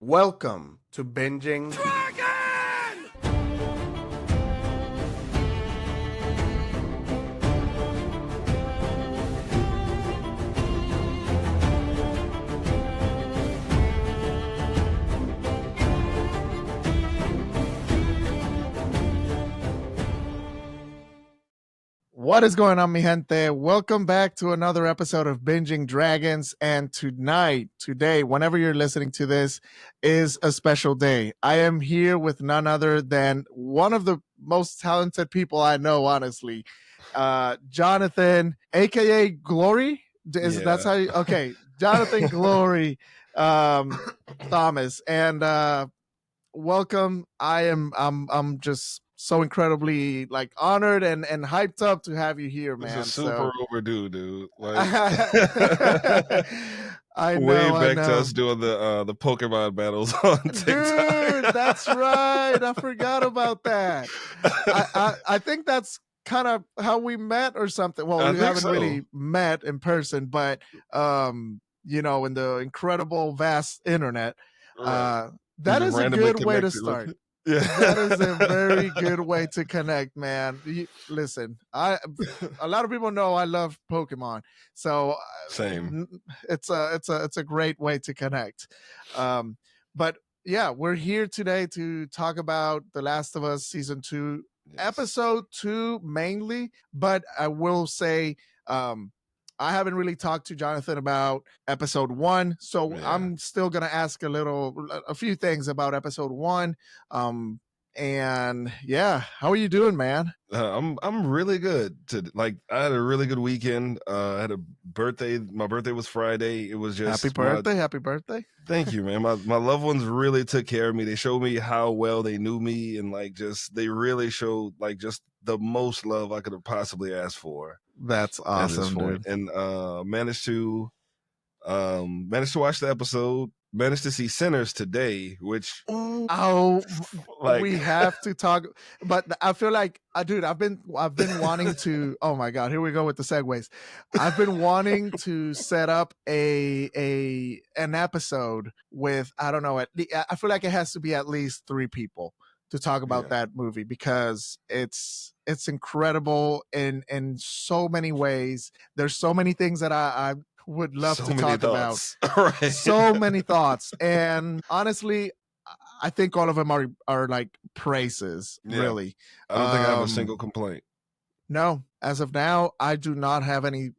Welcome to Binging Dragon! What is going on, mi gente? Welcome back to another episode of Binging Dragons. And today, whenever you're listening to this, is a special day. I am here with none other than one of the most talented people I know, honestly, Jonathan, aka Glory. That's how you, okay, Jonathan Glory Thomas. And welcome. I'm just so incredibly honored and hyped up to have you here, man. This is super overdue, dude. Like I know, way I back to know. us doing the Pokemon battles on TikTok. Dude, that's right. I forgot about that. I think that's kind of how we met or something. Well, I we think haven't so. really met in person, but in the incredible vast internet. Right. That just is a randomly good way to connected with- start. Yeah. That is a very good way to connect, man. Listen, a lot of people know I love Pokemon, so Same. it's a great way to connect. But yeah, we're here today to talk about The Last of Us season 2, Yes. episode 2 mainly. But I will say, I haven't really talked to Jonathan about episode 1, so Yeah. I'm still gonna ask a few things about episode 1. And yeah, how are you doing, man? I'm really good. I had a really good weekend. I had a birthday. My birthday was Friday. It was just Happy birthday. Thank you, man. My loved ones really took care of me. They showed me how well they knew me, and they really showed just the most love I could have possibly asked for. That's awesome, dude. And managed to watch the episode. Managed to see Sinners today, which we have to talk. But I feel like, dude, I've been wanting to. Oh my god, here we go with the segues. I've been wanting to set up an episode with, I don't know. I feel like it has to be at least 3 people to talk about that movie, because it's incredible in so many ways. There's so many things that I would love to talk about. Right. So many thoughts, and honestly, I think all of them are like praises. Really, I don't think I have a single complaint. No, as of now, I do not have any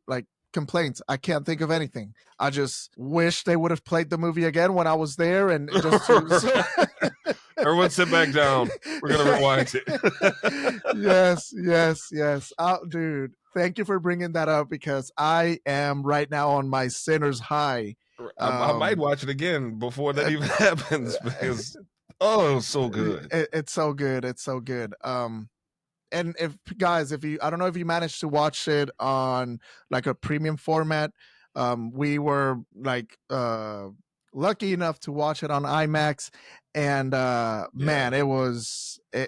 complaints. I can't think of anything. I just wish they would have played the movie again when I was there, and just Everyone sit back down. We're gonna rewind it. yes. Dude, thank you for bringing that up, because I am right now on my Sinners high. I might watch it again before that even happens, because it was so good. It's so good. It's so good. And if I don't know if you managed to watch it on a premium format. We were lucky enough to watch it on IMAX, and man, it was an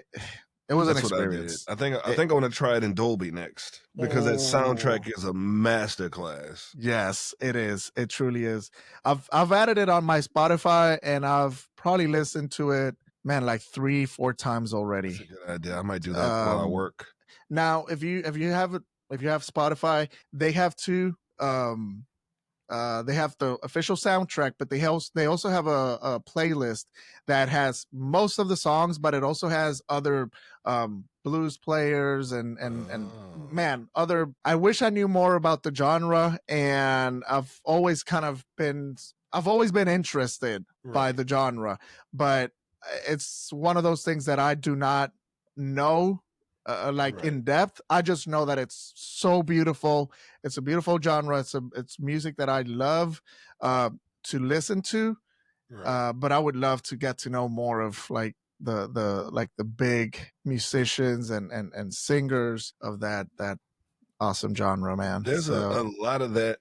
experience. I think I want to try it in Dolby next, because that soundtrack is a masterclass. Yes, it is. It truly is. I've added it on my Spotify, and I've probably listened to it, man, 3-4 times already. That's a good idea. I might do that while I work. Now, if you have Spotify, they have two. They have the official soundtrack, but they also have a playlist that has most of the songs, but it also has other blues players and man, other. I wish I knew more about the genre, and I've always been interested by the genre, but it's one of those things that I do not know in depth. I just know that it's so beautiful. It's a beautiful genre. It's music that I love to listen to. But I would love to get to know more of the big musicians and singers of that awesome genre, man. There's a lot of that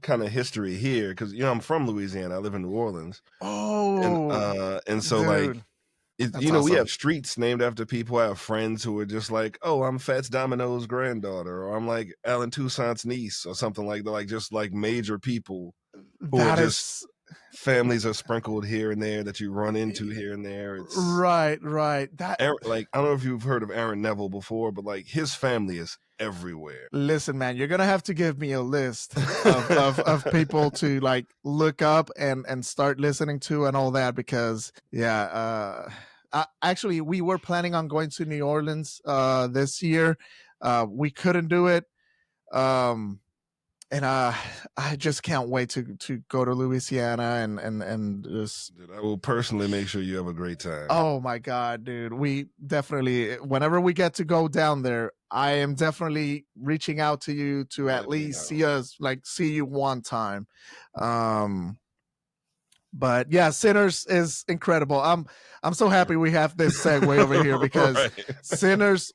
kind of history here, because I'm from Louisiana. I live in New Orleans. And so dude, awesome. We have streets named after people. I have friends who are just like, oh, I'm Fats Domino's granddaughter, or I'm Alan Toussaint's niece, or something like that. Just major people who are just families are sprinkled here and there that you run into here and there. It's right. That like, I don't know if you've heard of Aaron Neville before, but like his family is everywhere. Listen, man, you're gonna have to give me a list of people to like look up and start listening to and all that, because actually we were planning on going to New Orleans this year. We couldn't do it. And I just can't wait to go to Louisiana and just. Dude, I will personally make sure you have a great time. Oh my God, dude. We definitely, whenever we get to go down there, I am definitely reaching out to you to at least see you one time. But yeah, Sinners is incredible. I'm so happy we have this segue over here, because Right. Sinners,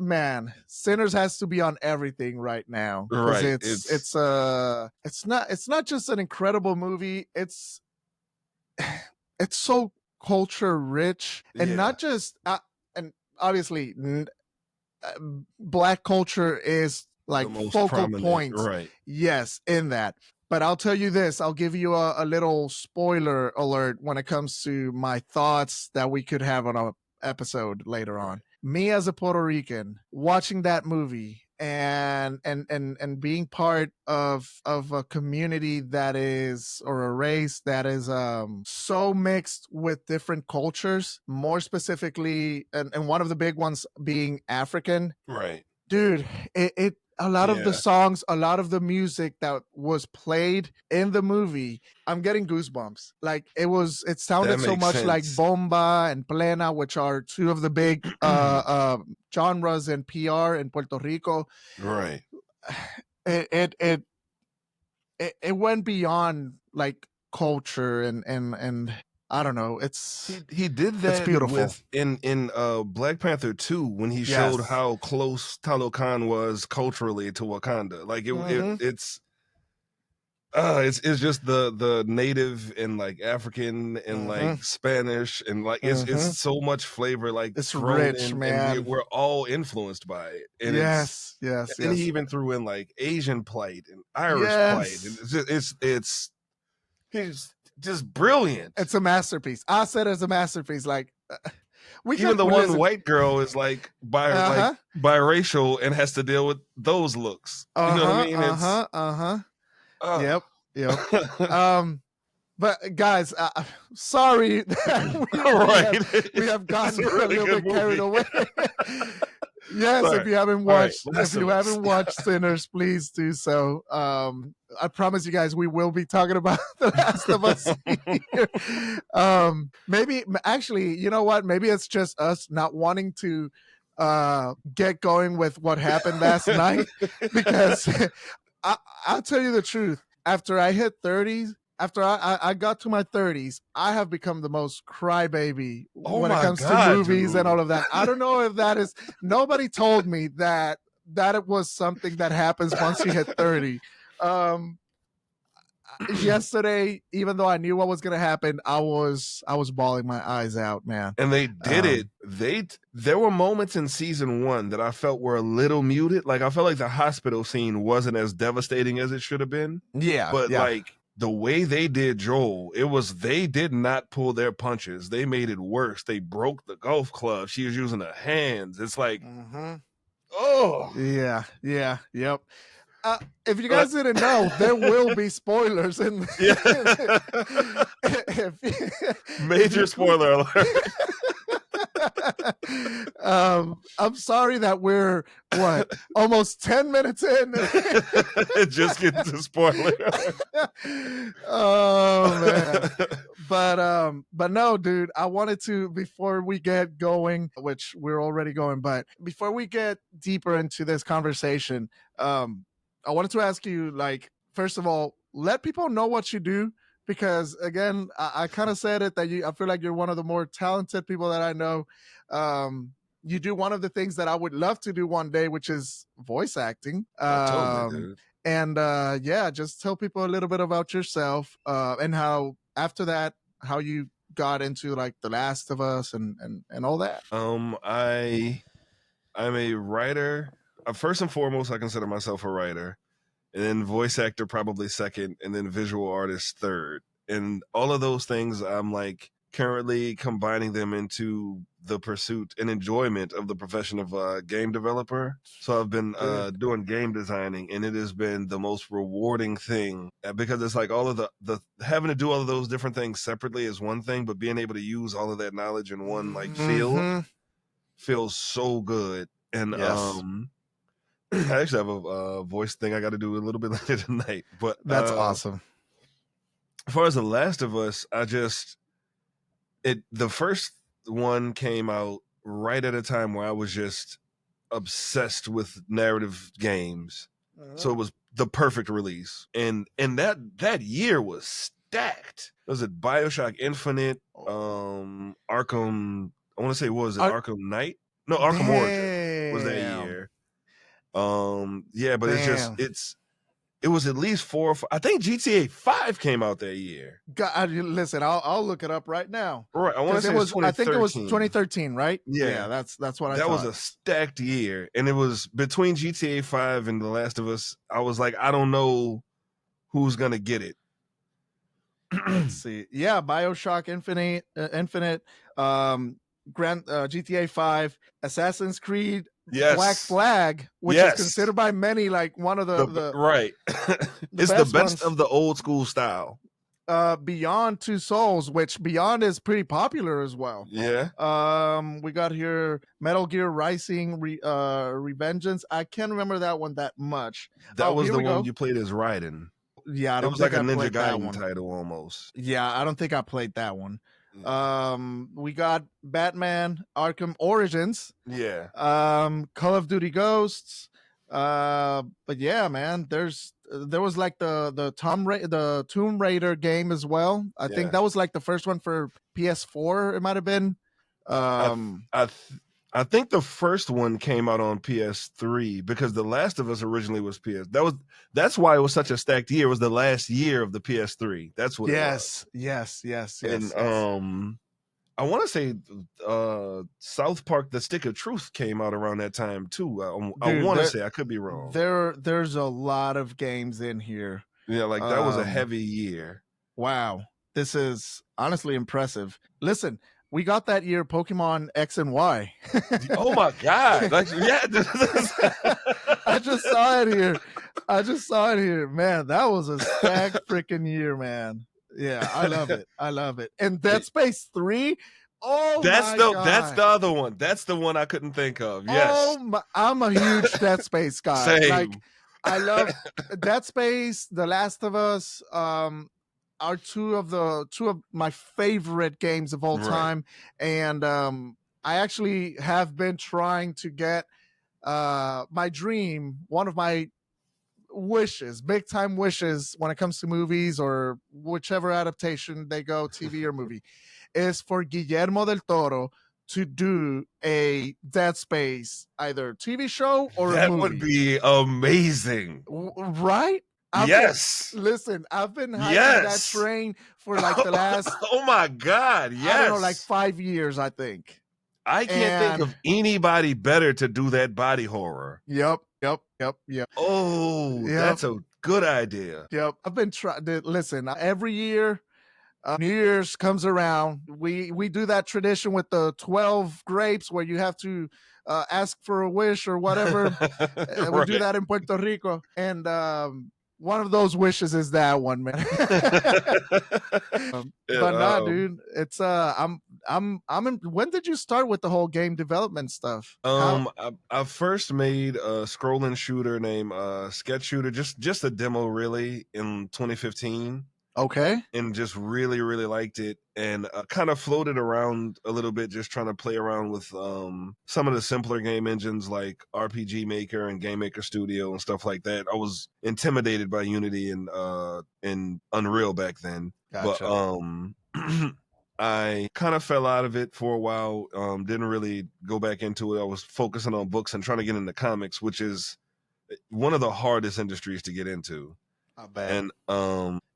man, Sinners has to be on everything right now. Right. It's not just an incredible movie. It's so culture rich, and not just and obviously Black culture is like focal prominent, point, right? Yes, in that. But I'll tell you this, I'll give you a little spoiler alert when it comes to my thoughts that we could have on a episode later on. Me as a Puerto Rican watching that movie and being part of a community that is, or a race that is so mixed with different cultures, more specifically, and one of the big ones being African. Right. Dude, it a lot of the songs, a lot of the music that was played in the movie, I'm getting goosebumps. Like it sounded so much sense. like bomba and plena, which are two of the big genres in PR in Puerto Rico. Right. It went beyond like culture and I don't know. He did that. It's beautiful. In Black Panther 2 when he showed how close Talokan was culturally to Wakanda. Like it's just the native and like African and like Spanish and like it's so much flavor, like it's rich, in, man. and we're all influenced by it. And yes. And he even threw in like Asian plight and Irish plight. And it's he's just brilliant. It's a masterpiece. I said it's a masterpiece. Like even the one white girl is like biracial and has to deal with those looks. You know what I mean? Yep. But guys, sorry that we have gotten a little bit carried away. Yes, sorry. If you haven't watched Sinners, please do so. I promise you guys, we will be talking about The Last of Us here. Maybe, actually, you know what? Maybe it's just us not wanting to get going with what happened last night, because I'll tell you the truth. After I hit 30s, after I got to my 30s, I have become the most crybaby when it comes to movies and all of that. I don't know if that is, nobody told me that it was something that happens once you hit 30. Yesterday, even though I knew what was going to happen, I was bawling my eyes out, man. And they did it. There were moments in season 1 that I felt were a little muted. Like I felt like the hospital scene wasn't as devastating as it should have been. Yeah. But like the way they did Joel, they did not pull their punches. They made it worse. They broke the golf club. She was using her hands. It's like, oh. Yeah. Yep. If you guys didn't know, there will be spoilers in major spoiler alert. I'm sorry that we're almost 10 minutes in. Just getting to spoiler. Oh man. But no, dude, I wanted to, before we get going, which we're already going, but before we get deeper into this conversation, I wanted to ask you, like, first of all, let people know what you do, because again, I kind of said it that I feel like you're one of the more talented people that I know. You do one of the things that I would love to do one day, which is voice acting. Totally, dude. And just tell people a little bit about yourself, and how after that, how you got into like The Last of Us and all that. I'm a writer. First and foremost, I consider myself a writer, and then voice actor probably second, and then visual artist third. And all of those things, I'm like currently combining them into the pursuit and enjoyment of the profession of game developer. So I've been doing game designing, and it has been the most rewarding thing because it's like all of the having to do all of those different things separately is one thing, but being able to use all of that knowledge in one like field feels so good. And I actually have a voice thing I got to do a little bit later tonight, but that's awesome. As far as The Last of Us, the first one came out right at a time where I was just obsessed with narrative games. So it was the perfect release. And that year was stacked. Was it BioShock Infinite, Arkham, I want to say, what was it, Arkham Knight? No, Arkham Origin was that year. But it was at least 4 or 5. I think GTA 5 came out that year. God, listen, I'll look it up right now. Right, I want to say it was 2013. I think it was 2013, right? Yeah, that's what I thought. That was a stacked year, and it was between GTA 5 and The Last of Us. I was like, I don't know who's gonna get it. Let's see. Yeah, BioShock Infinite, GTA 5, Assassin's Creed, Black Flag, which is considered by many like one of the right. It's the best of the old school style. Beyond Two Souls, which Beyond is pretty popular as well. Yeah. We got here Metal Gear Rising Revengeance. I can't remember that one that much. That was the one you played as Raiden. Yeah, it was like a Ninja Gaiden title almost. Yeah, I don't think I played that one. We got Batman Arkham Origins. Yeah. Call of Duty Ghosts. But yeah, man, there was like the Tomb Raider game as well. I think that was like the first one for PS4. It might have been. I think the first one came out on PS3 because The Last of Us originally was PS. That's why it was such a stacked year. It was the last year of the PS3. That's what it was. Yes. And I want to say South Park: The Stick of Truth came out around that time too. I want to say, I could be wrong. There's a lot of games in here. Yeah, like that was a heavy year. Wow. This is honestly impressive. Listen, we got that year Pokemon X and Y. Oh my God. Like, yeah. I just saw it here. Man, that was a stacked freaking year, man. Yeah, I love it. And Dead Space 3. Oh, that's the other one. That's the one I couldn't think of. Yes. I'm a huge Dead Space guy. Same. Like, I love Dead Space, The Last of Us, are two of my favorite games of all time. And I actually have been trying to get my dream, one of my wishes, big time wishes when it comes to movies or whichever adaptation they go, TV or movie, is for Guillermo del Toro to do a Dead Space either TV show or a movie. That would be amazing. Right? I've been hiking that train for like the last oh my God, yes. I don't know, like 5 years, I think. I can't think of anybody better to do that body horror. Yep. Oh, that's a good idea. Yep. I've been trying to listen. Every year, New Year's comes around. We do that tradition with the 12 grapes where you have to ask for a wish or whatever. We do that in Puerto Rico, and one of those wishes is that one, man. But nah, dude, it's I'm in. When did you start with the whole game development stuff? I first made a scrolling shooter named Sketch Shooter, just a demo really in 2015. Okay. And just really, really liked it, and kind of floated around a little bit, just trying to play around with some of the simpler game engines like RPG Maker and Game Maker Studio and stuff like that. I was intimidated by Unity and Unreal back then. Gotcha. But I kind of fell out of it for a while. Didn't really go back into it. I was focusing on books and trying to get into comics, which is one of the hardest industries to get into. I bet. And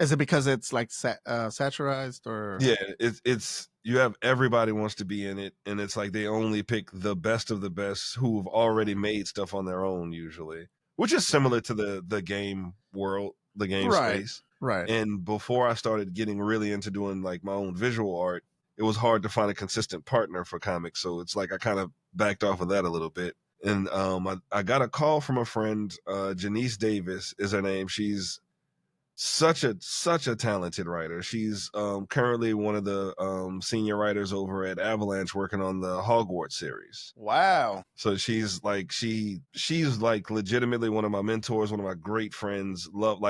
is it because it's like satirized or? Yeah, it's you have everybody wants to be in it, and it's like they only pick the best of the best who've already made stuff on their own usually, which is similar to the game world, the game space. Right. And before I started getting really into doing like my own visual art, it was hard to find a consistent partner for comics. So it's like I kind of backed off of that a little bit. And I got a call from a friend, Janice Davis is her name. She's such a talented writer. She's currently one of the senior writers over at Avalanche working on the Hogwarts series. Wow. So she's like she's like legitimately one of my mentors, one of my great friends. Love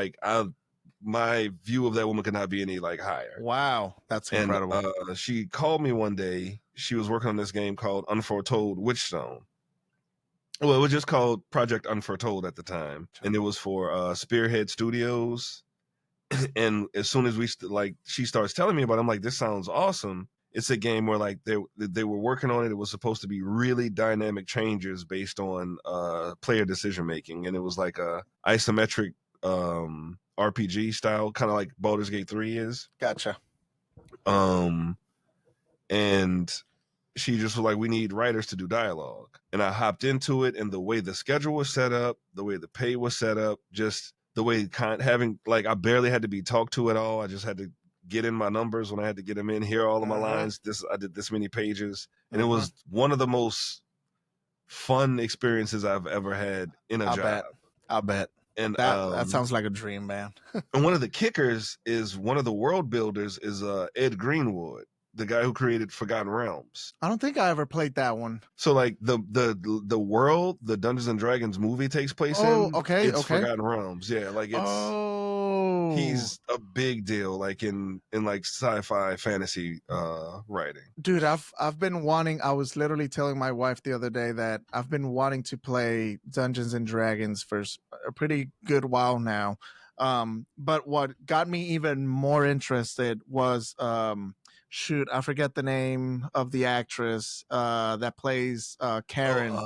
my view of that woman could not be any like higher. Wow. That's incredible. And she called me one day. She was working on this game called Unforetold Witchstone. Well, it was just called Project Unforetold at the time, and it was for Spearhead Studios. And as soon as she starts telling me about it, I'm like, this sounds awesome. It's a game where like they were working on it. It was supposed to be really dynamic changes based on player decision making, and it was like a isometric RPG style, kind of like Baldur's Gate 3 is. Gotcha. And she just was like, we need writers to do dialogue. And I hopped into it, and the way the schedule was set up, the way the pay was set up, just the way I barely had to be talked to at all. I just had to get in my numbers when I had to get them in, hear all of my lines. I did this many pages. And it was one of the most fun experiences I've ever had in a job. I'll bet. And that sounds like a dream, man. And one of the kickers is one of the world builders is Ed Greenwood, the guy who created Forgotten Realms. I don't think I ever played that one. So like the world the Dungeons and Dragons movie takes place in, it's Forgotten Realms. Yeah, like it's he's a big deal like in like sci-fi fantasy writing. Dude, I've been wanting, I was literally telling my wife the other day that I've been wanting to play Dungeons and Dragons for a pretty good while now. But what got me even more interested was shoot, I forget the name of the actress that plays Karen.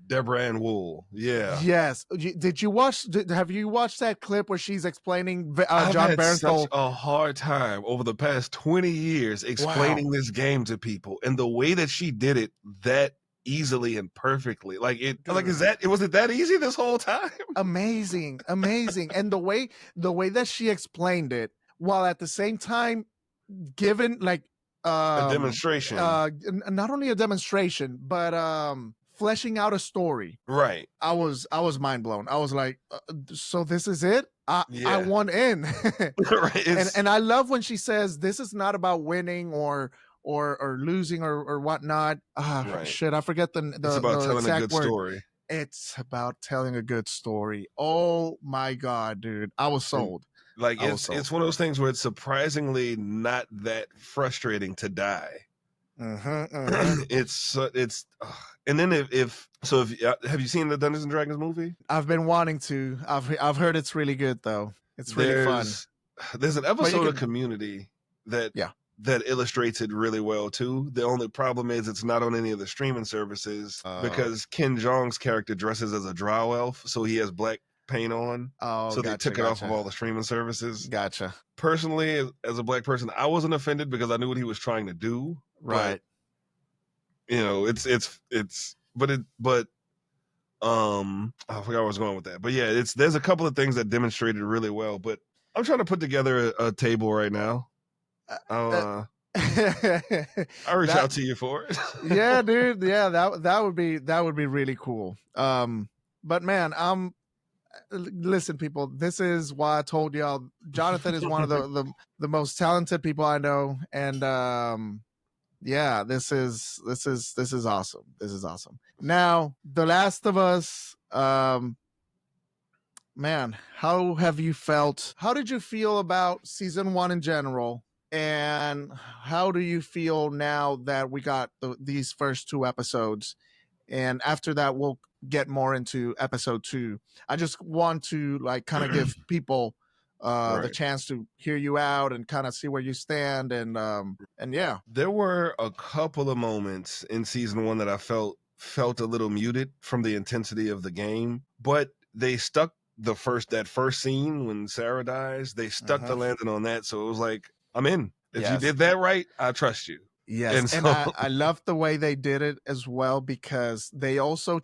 Deborah Ann Wool. Yeah. Yes. Have you watched that clip where she's explaining I've John had Bernthal? such a hard time over the past 20 years explaining this game to people, and the way that she did it that easily and perfectly, was it that easy this whole time? Amazing. And the way that she explained it, while at the same time given like a demonstration, not only a demonstration, but fleshing out a story. Right. I was mind blown. I was like, so this is it? I want in. Right. And I love when she says this is not about winning or losing or whatnot. Right. Shit, I forget it's about telling a good story. It's about telling a good story. Oh my God, dude. I was sold. Like it's one of those things where it's surprisingly not that frustrating to die. It's and then if have you seen the Dungeons and Dragons movie? I've been wanting to. I've heard it's really good though. It's really fun. There's an episode of Community that illustrates it really well too. The only problem is it's not on any of the streaming services because Ken Jeong's character dresses as a drow elf, so he has black paint on. So they took it off of all the streaming services. Gotcha. Personally, as a black person, I wasn't offended because I knew what he was trying to do. Right. But, you know, I forgot where I was going with that. But yeah, there's a couple of things that demonstrated really well. But I'm trying to put together a table right now. I'll reach out to you for it. Yeah, dude. Yeah, that would be really cool. But man, listen, people, this is why I told y'all Jonathan is one of the most talented people I know, and yeah, this is awesome. This is awesome. Now, The Last of Us, man, how have you felt? How did you feel about season 1 in general? And how do you feel now that we got these first 2 episodes? And after that, we'll get more into episode 2. I just want to like kind of give people the chance to hear you out and kind of see where you stand. And yeah, there were a couple of moments in season 1 that I felt a little muted from the intensity of the game, but they stuck that first scene when Sarah dies. They stuck the landing on that, so it was like, I'm in. If you did that right, I trust you. Yes, And and so I love the way they did it as well, because they also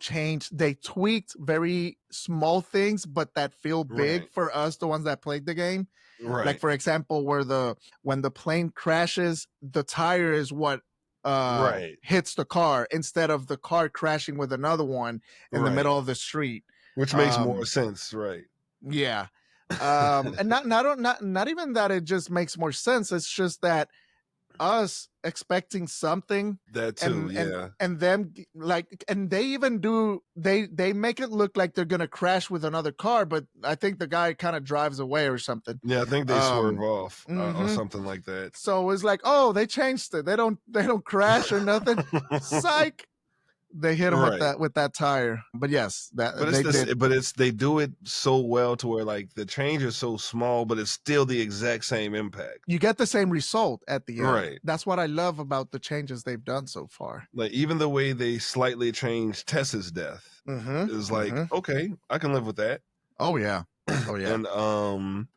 they tweaked very small things, but that feel big right, for us, the ones that played the game. Like right, for example, when the plane crashes, the tire is what right, hits the car instead of the car crashing with another one in the right. middle of the street. Which makes more Um, sense, right? yeah. And not even that it just makes more sense. It's just that us expecting something, That too, and yeah. them like, and they even do, they make it look like they're gonna crash with another car, but I think the guy kind of drives away or something. Yeah, I think they swerve off or Mhm. something like that. So it's like, oh, they changed it. They don't crash or nothing. Psych. They hit him Right. with that tire. But yes, But that it's they this did. but it's they do it so well to where like the change is so small, but it's still the exact same impact. You get the same result at the end. Right. That's what I love about the changes they've done so far. Like even the way they slightly changed Tessa's death Mm-hmm. is like, Mm-hmm. okay, I can live with that. Oh yeah. Oh yeah. And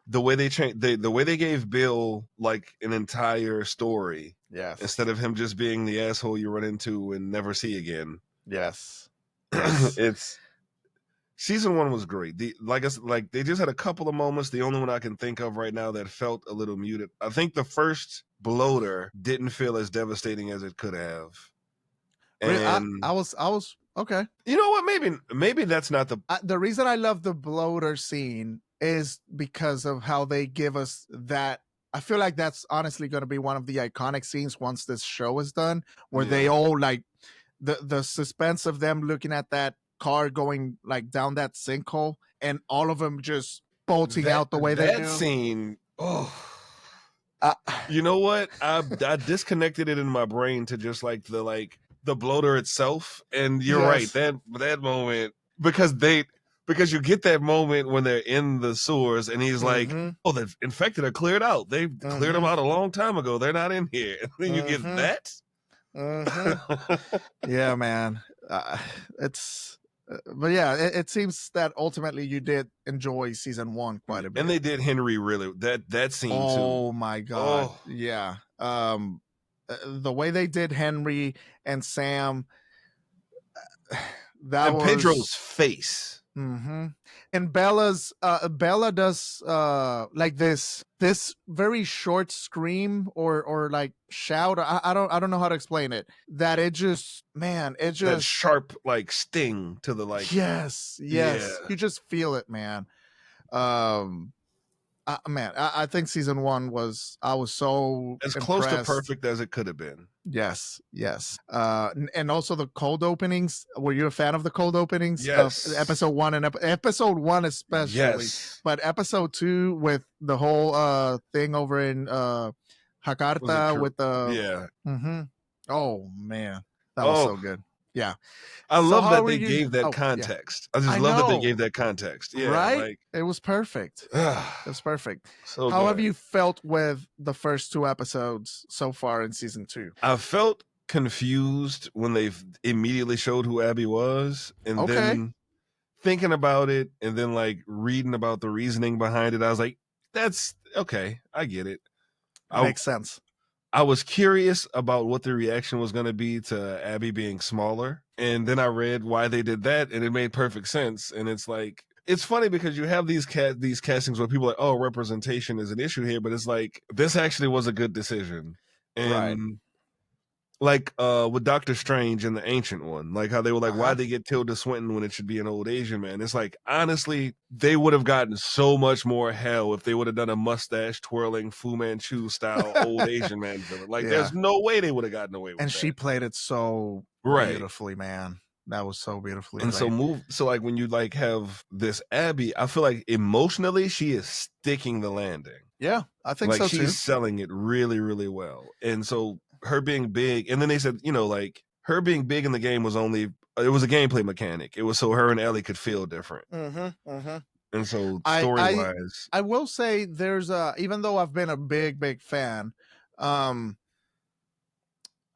the way they changed the way they gave Bill like an entire story Yes. instead of him just being the asshole you run into and never see again. Yes. Yes. It's season 1 was great. Like they just had a couple of moments. The only one I can think of right now that felt a little muted. I think the first bloater didn't feel as devastating as it could have. And I was okay. you know what? Maybe that's not The reason I love the bloater scene is because of how they give us that. I feel like that's honestly going to be one of the iconic scenes once this show is done, where they Yeah. all like the suspense of them looking at that car going like down that sinkhole, and all of them just bolting out the way they do. That scene. Oh, Uh, you know what? I disconnected it in my brain to just like the bloater itself. And you're right. Yes. That moment because you get that moment when they're in the sewers and he's like, Mhm. "Oh, the infected are cleared out. They've cleared them Mhm. out a long time ago. They're not in here." And then you get Mhm. that. Mhm. Yeah, man. It's but yeah, it seems that ultimately you did enjoy season 1 quite a bit. And they did Henry really that scene too. Oh my god. Oh, Yeah. The way they did Henry and Sam, that and Pedro's was face. hmm and Bella does like this very short scream or like shout. I don't know how to explain it. That it just, man, it That just, sharp like sting to the like. yes, Yeah. you just feel it, man. Man, I think season 1 I was so As close to impressed. perfect as it could have been. Yes, yes. And also the cold openings. Were you a fan of the cold openings Yes. of episode 1 and episode 1 especially? Yes. But episode 2 with the whole thing over in Was it Jakarta with the yeah. Mhm. Oh man, that was so Oh, good. Yeah. I So love how that were they you? gave that Oh yeah, context. I just I love that they know, gave that context. Yeah, right? like It was perfect. It was perfect. so How have good. you felt with the first 2 episodes so far in season 2? I felt confused when they immediately showed who Abby was, and Okay, then thinking about it, and then like reading about the reasoning behind it. I was like, "That's okay. I get it." I makes sense. I was curious about what the reaction was going to be to Abby being smaller. And then I read why they did that, and it made perfect sense. And it's like, it's funny because you have these castings where people are like, oh, representation is an issue here, but it's like, this actually was a good decision. Right. And like with Doctor Strange and the Ancient One, like how they were like, Uh-huh. why they get Tilda Swinton when it should be an old Asian man? It's like, honestly, they would have gotten so much more hell if they would have done a mustache twirling Fu Manchu style old Asian man villain. Like, Yeah. there's no way they would have gotten away with And that. she played it so Right. beautifully, man. That was so beautifully And played. so like when you like have this Abby, I feel like emotionally she is sticking the landing. Yeah, I think Like so she's too. selling it really, really well. And so her being big, and then they said, you know, like her being big in the game was only it was a gameplay mechanic. It was so her and Ellie could feel different. And so story wise, I will say there's even though I've been a big fan,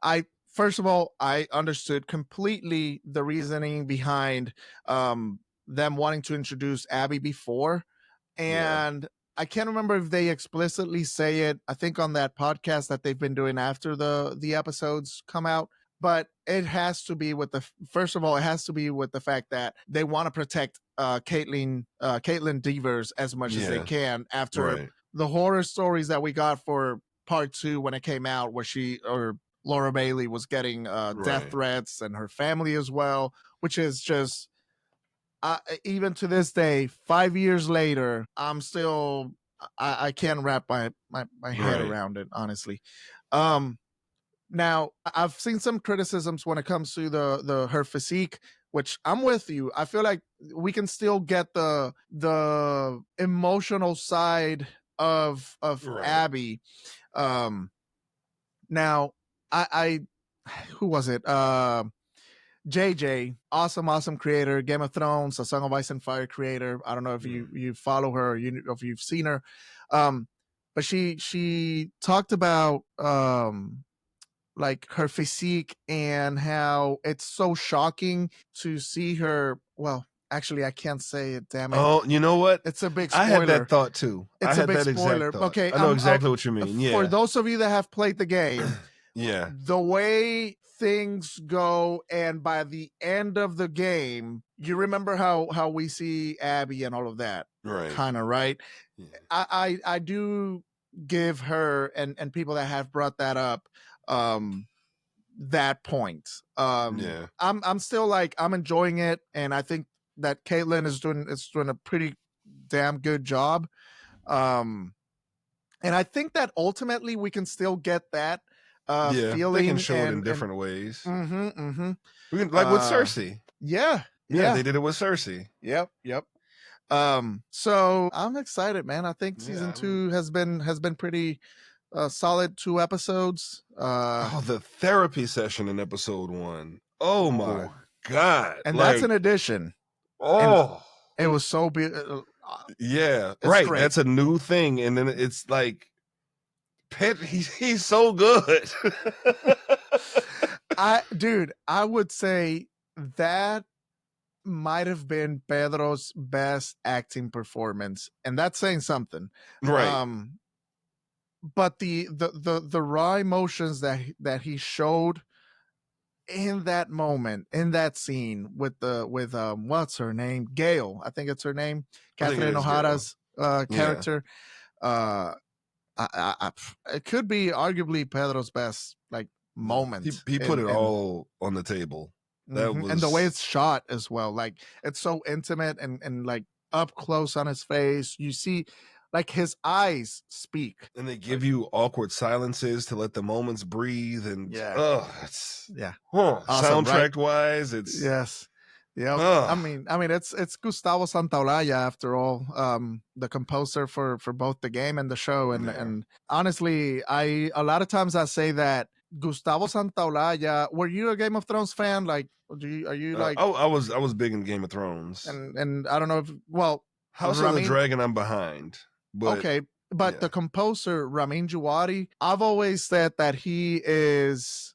I first of all, I understood completely the reasoning behind them wanting to introduce Abby before, yeah, and I can't remember if they explicitly say it. I think on that podcast that they've been doing after the episodes come out. But it has to be with first of all, it has to be with the fact that they want to protect Caitlin Devers as much as they can after the horror stories that we got for part 2 when it came out, where Laura Bailey was getting death threats, and her family as well, which is just even to this day, 5 years later, I'm still I can't wrap my head around it, honestly. Now, I've seen some criticisms when it comes to the her physique, which I'm with you. I feel like we can still get the emotional side of Abby. Now, I who was it? JJ, awesome creator, Game of Thrones, A Song of Ice and Fire creator. I don't know if you follow her or if you've seen her, but she talked about like her physique and how it's so shocking to see her. Well, actually, I can't say it. Damn it! Oh, you know what? It's a big spoiler. I had that thought too. It's a big spoiler. Okay, I know exactly what you mean. Yeah. For those of you that have played the game, yeah, the way things go, and by the end of the game, you remember how we see Abby and all of that, kind of right. Yeah. I do give her and people that have brought that up that point. I'm still like, I'm enjoying it, and I think that Caitlin is doing a pretty damn good job. And I think that ultimately we can still get that feeling. They can show it in different ways. We can, with Cersei. Yeah, they did it with Cersei. Yep. So I'm excited, man. I think season 2 has been pretty solid. 2 episodes. The therapy session in episode 1. Oh my god! And that's an addition. Oh, and it was so beautiful. Right. Great. That's a new thing, and then it's like, he's so good. I would say that might have been Pedro's best acting performance, and that's saying something, right? But the raw emotions that he showed in that moment, in that scene with what's her name, Gail, I think it's her name, Catherine O'Hara's character. It could be arguably Pedro's best moment. He put it all on the table. That was... And the way it's shot as well, like it's so intimate and like up close on his face. You see like his eyes speak, and they give you awkward silences to let the moments breathe. And awesome, soundtrack wise, it's I mean it's Gustavo Santaolalla after all, the composer for both the game and the show. And honestly, a lot of times I say that Gustavo Santaolalla. Were you a Game of Thrones fan? Like, are you like? I was big in Game of Thrones, and I don't know if House of the Dragon I'm behind. But, okay, but the composer Ramin Djawadi, I've always said that he is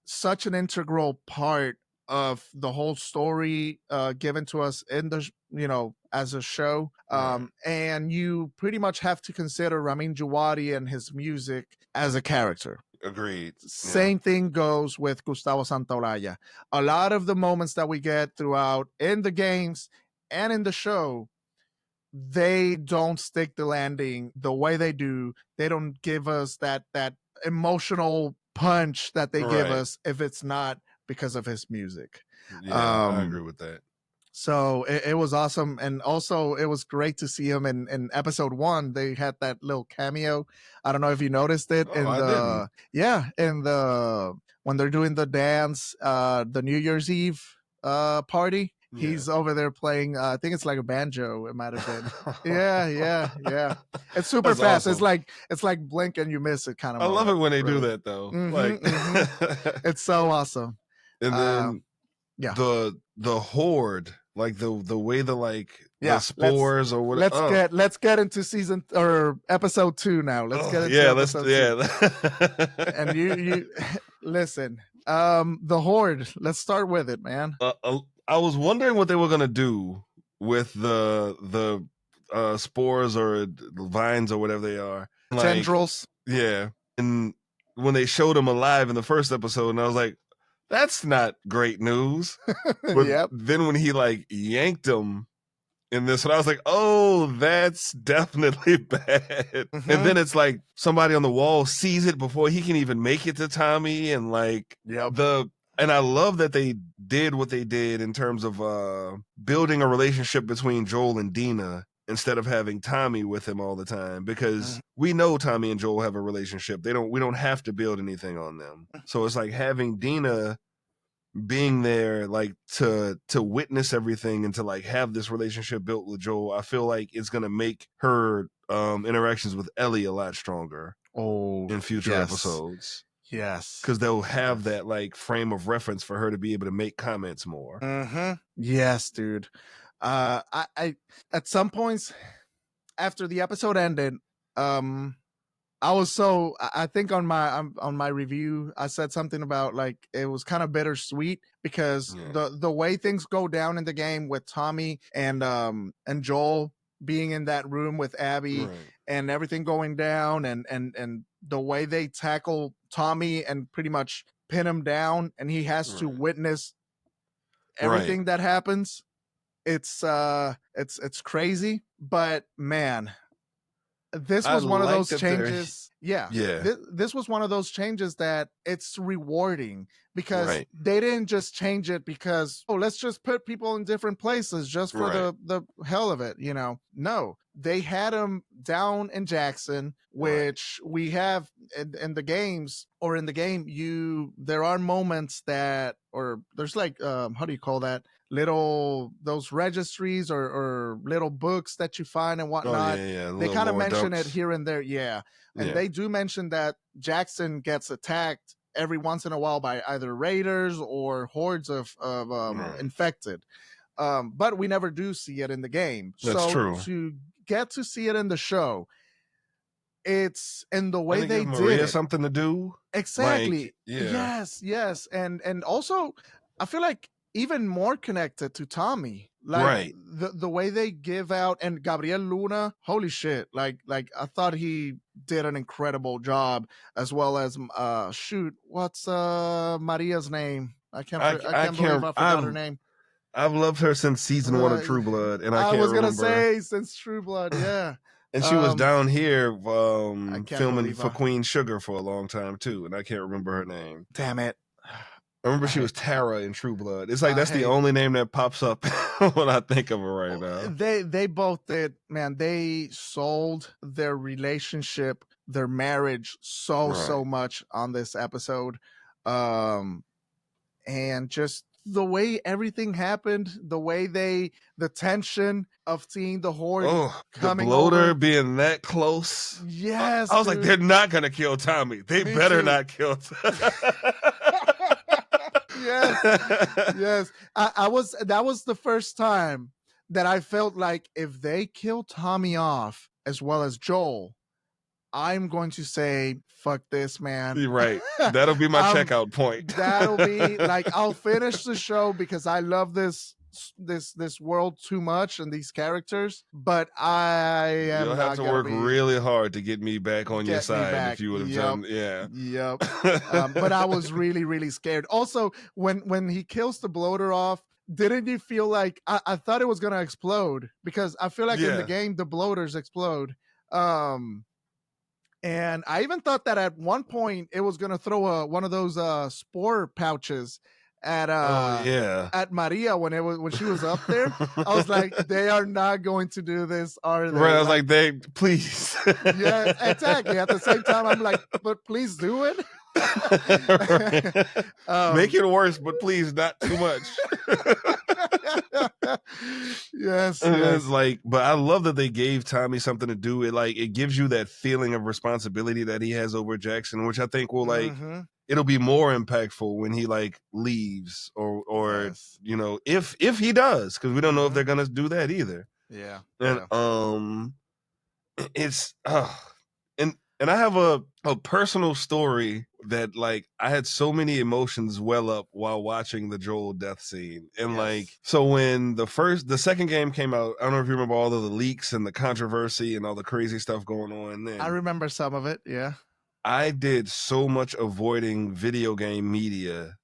such an integral part of the whole story given to us in the as a show. And you pretty much have to consider Ramin Djawadi and his music as a character. Agreed. Same thing goes with Gustavo Santaolalla. A lot of the moments that we get throughout in the games and in the show, they don't stick the landing the way they do. They don't give us that emotional punch that they give us if it's not because of his music. I agree with that. So it was awesome. And also it was great to see him in episode 1. They had that little cameo. I don't know if you noticed it when they're doing the dance, the New Year's Eve party. He's over there playing, I think it's like a banjo. It might have been. Yeah. It's super That's fast. awesome. It's like blink and you miss it kind of. I love it when they do that though. It's so awesome. And then the horde, like the way the spores or whatever. Let's get into season or episode 2 now. Let's get into episode 2. And you listen. The horde. Let's start with it, man. I was wondering what they were gonna do with the spores or vines or whatever they are. Like, Tendrils. Yeah. And when they showed him alive in the first episode, and I was like, that's not great news. But Yep. then when he like yanked him in this one, I was like, oh, that's definitely bad. And then it's like somebody on the wall sees it before he can even make it to Tommy. And like and I love that they did what they did in terms of building a relationship between Joel and Dina instead of having Tommy with him all the time, because we know Tommy and Joel have a relationship. We don't have to build anything on them. So it's like having Dina being there, like to witness everything and to like have this relationship built with Joel. I feel like it's gonna make her interactions with Ellie a lot stronger in future episodes. Yes, because they'll have that like frame of reference for her to be able to make comments more. Yes, dude. I at some points after the episode ended, I was I think on my review I said something about like it was kind of bittersweet because the way things go down in the game with Tommy and Joel being in that room with Abby and everything going down and the way they tackle Tommy and pretty much pin him down and he has to witness everything that happens. It's crazy, but man, this was one of those changes. This was one of those changes that it's rewarding because they didn't just change it because, oh, let's just put people in different places just for the hell of it, you know. No, they had them down in Jackson, which we have in the games or in the game. There are moments that, or there's like, how do you call that? Those registries or little books that you find and whatnot. They kind of mention it here and there. And they do mention that Jackson gets attacked every once in a while by either raiders or hordes of infected. But we never do see it in the game. That's true. To get to see it in the show, it's in the way they give did Maria it. something to do. Exactly. Like, Yes. And also I feel like even more connected to Tommy. Like the way they give out, and Gabriel Luna, holy shit. Like I thought he did an incredible job, as well as what's Maria's name? I can't believe I forgot her name. I've loved her since season 1 of True Blood, and I was gonna say since True Blood, yeah. And she was down here filming for Queen Sugar for a long time too, and I can't remember her name. Damn it. I remember she was Tara in True Blood. It's like that's the only name that pops up when I think of her right now. They both did, man. They sold their relationship, their marriage so much on this episode. And just the way everything happened, the way the tension of seeing the horde coming, the bloater over. being that close. Yes, I was like, they're not gonna kill Tommy. They better not kill Tommy. Yes. That was the first time that I felt like if they kill Tommy off as well as Joel, I'm going to say, fuck this, man. You're right. That'll be my checkout point. That'll be like, I'll finish the show because I love this world too much and these characters, but you'll have to work really hard to get me back on your side if you would have done. But I was really, really scared. Also, when he kills the bloater off, didn't you feel like I thought it was gonna explode? Because I feel like in the game the bloaters explode. And I even thought that at one point it was gonna throw one of those spore pouches at Maria when she was up there. I was like, they are not going to do this, are they? Right, I was like, they please. Yeah, exactly. At the same time, I'm like, but please do it. Make it worse, but please not too much. Yes. It's like, but I love that they gave Tommy something to do. It gives you that feeling of responsibility that he has over Jackson, which I think will it'll be more impactful when he like leaves or you know, if he does, because we don't know if they're gonna do that either. And it's and I have a personal story that like I had so many emotions well up while watching the Joel death scene. And like, so when the second game came out, I don't know if you remember all of the leaks and the controversy and all the crazy stuff going on then. I remember some of it, yeah. I did so much avoiding video game media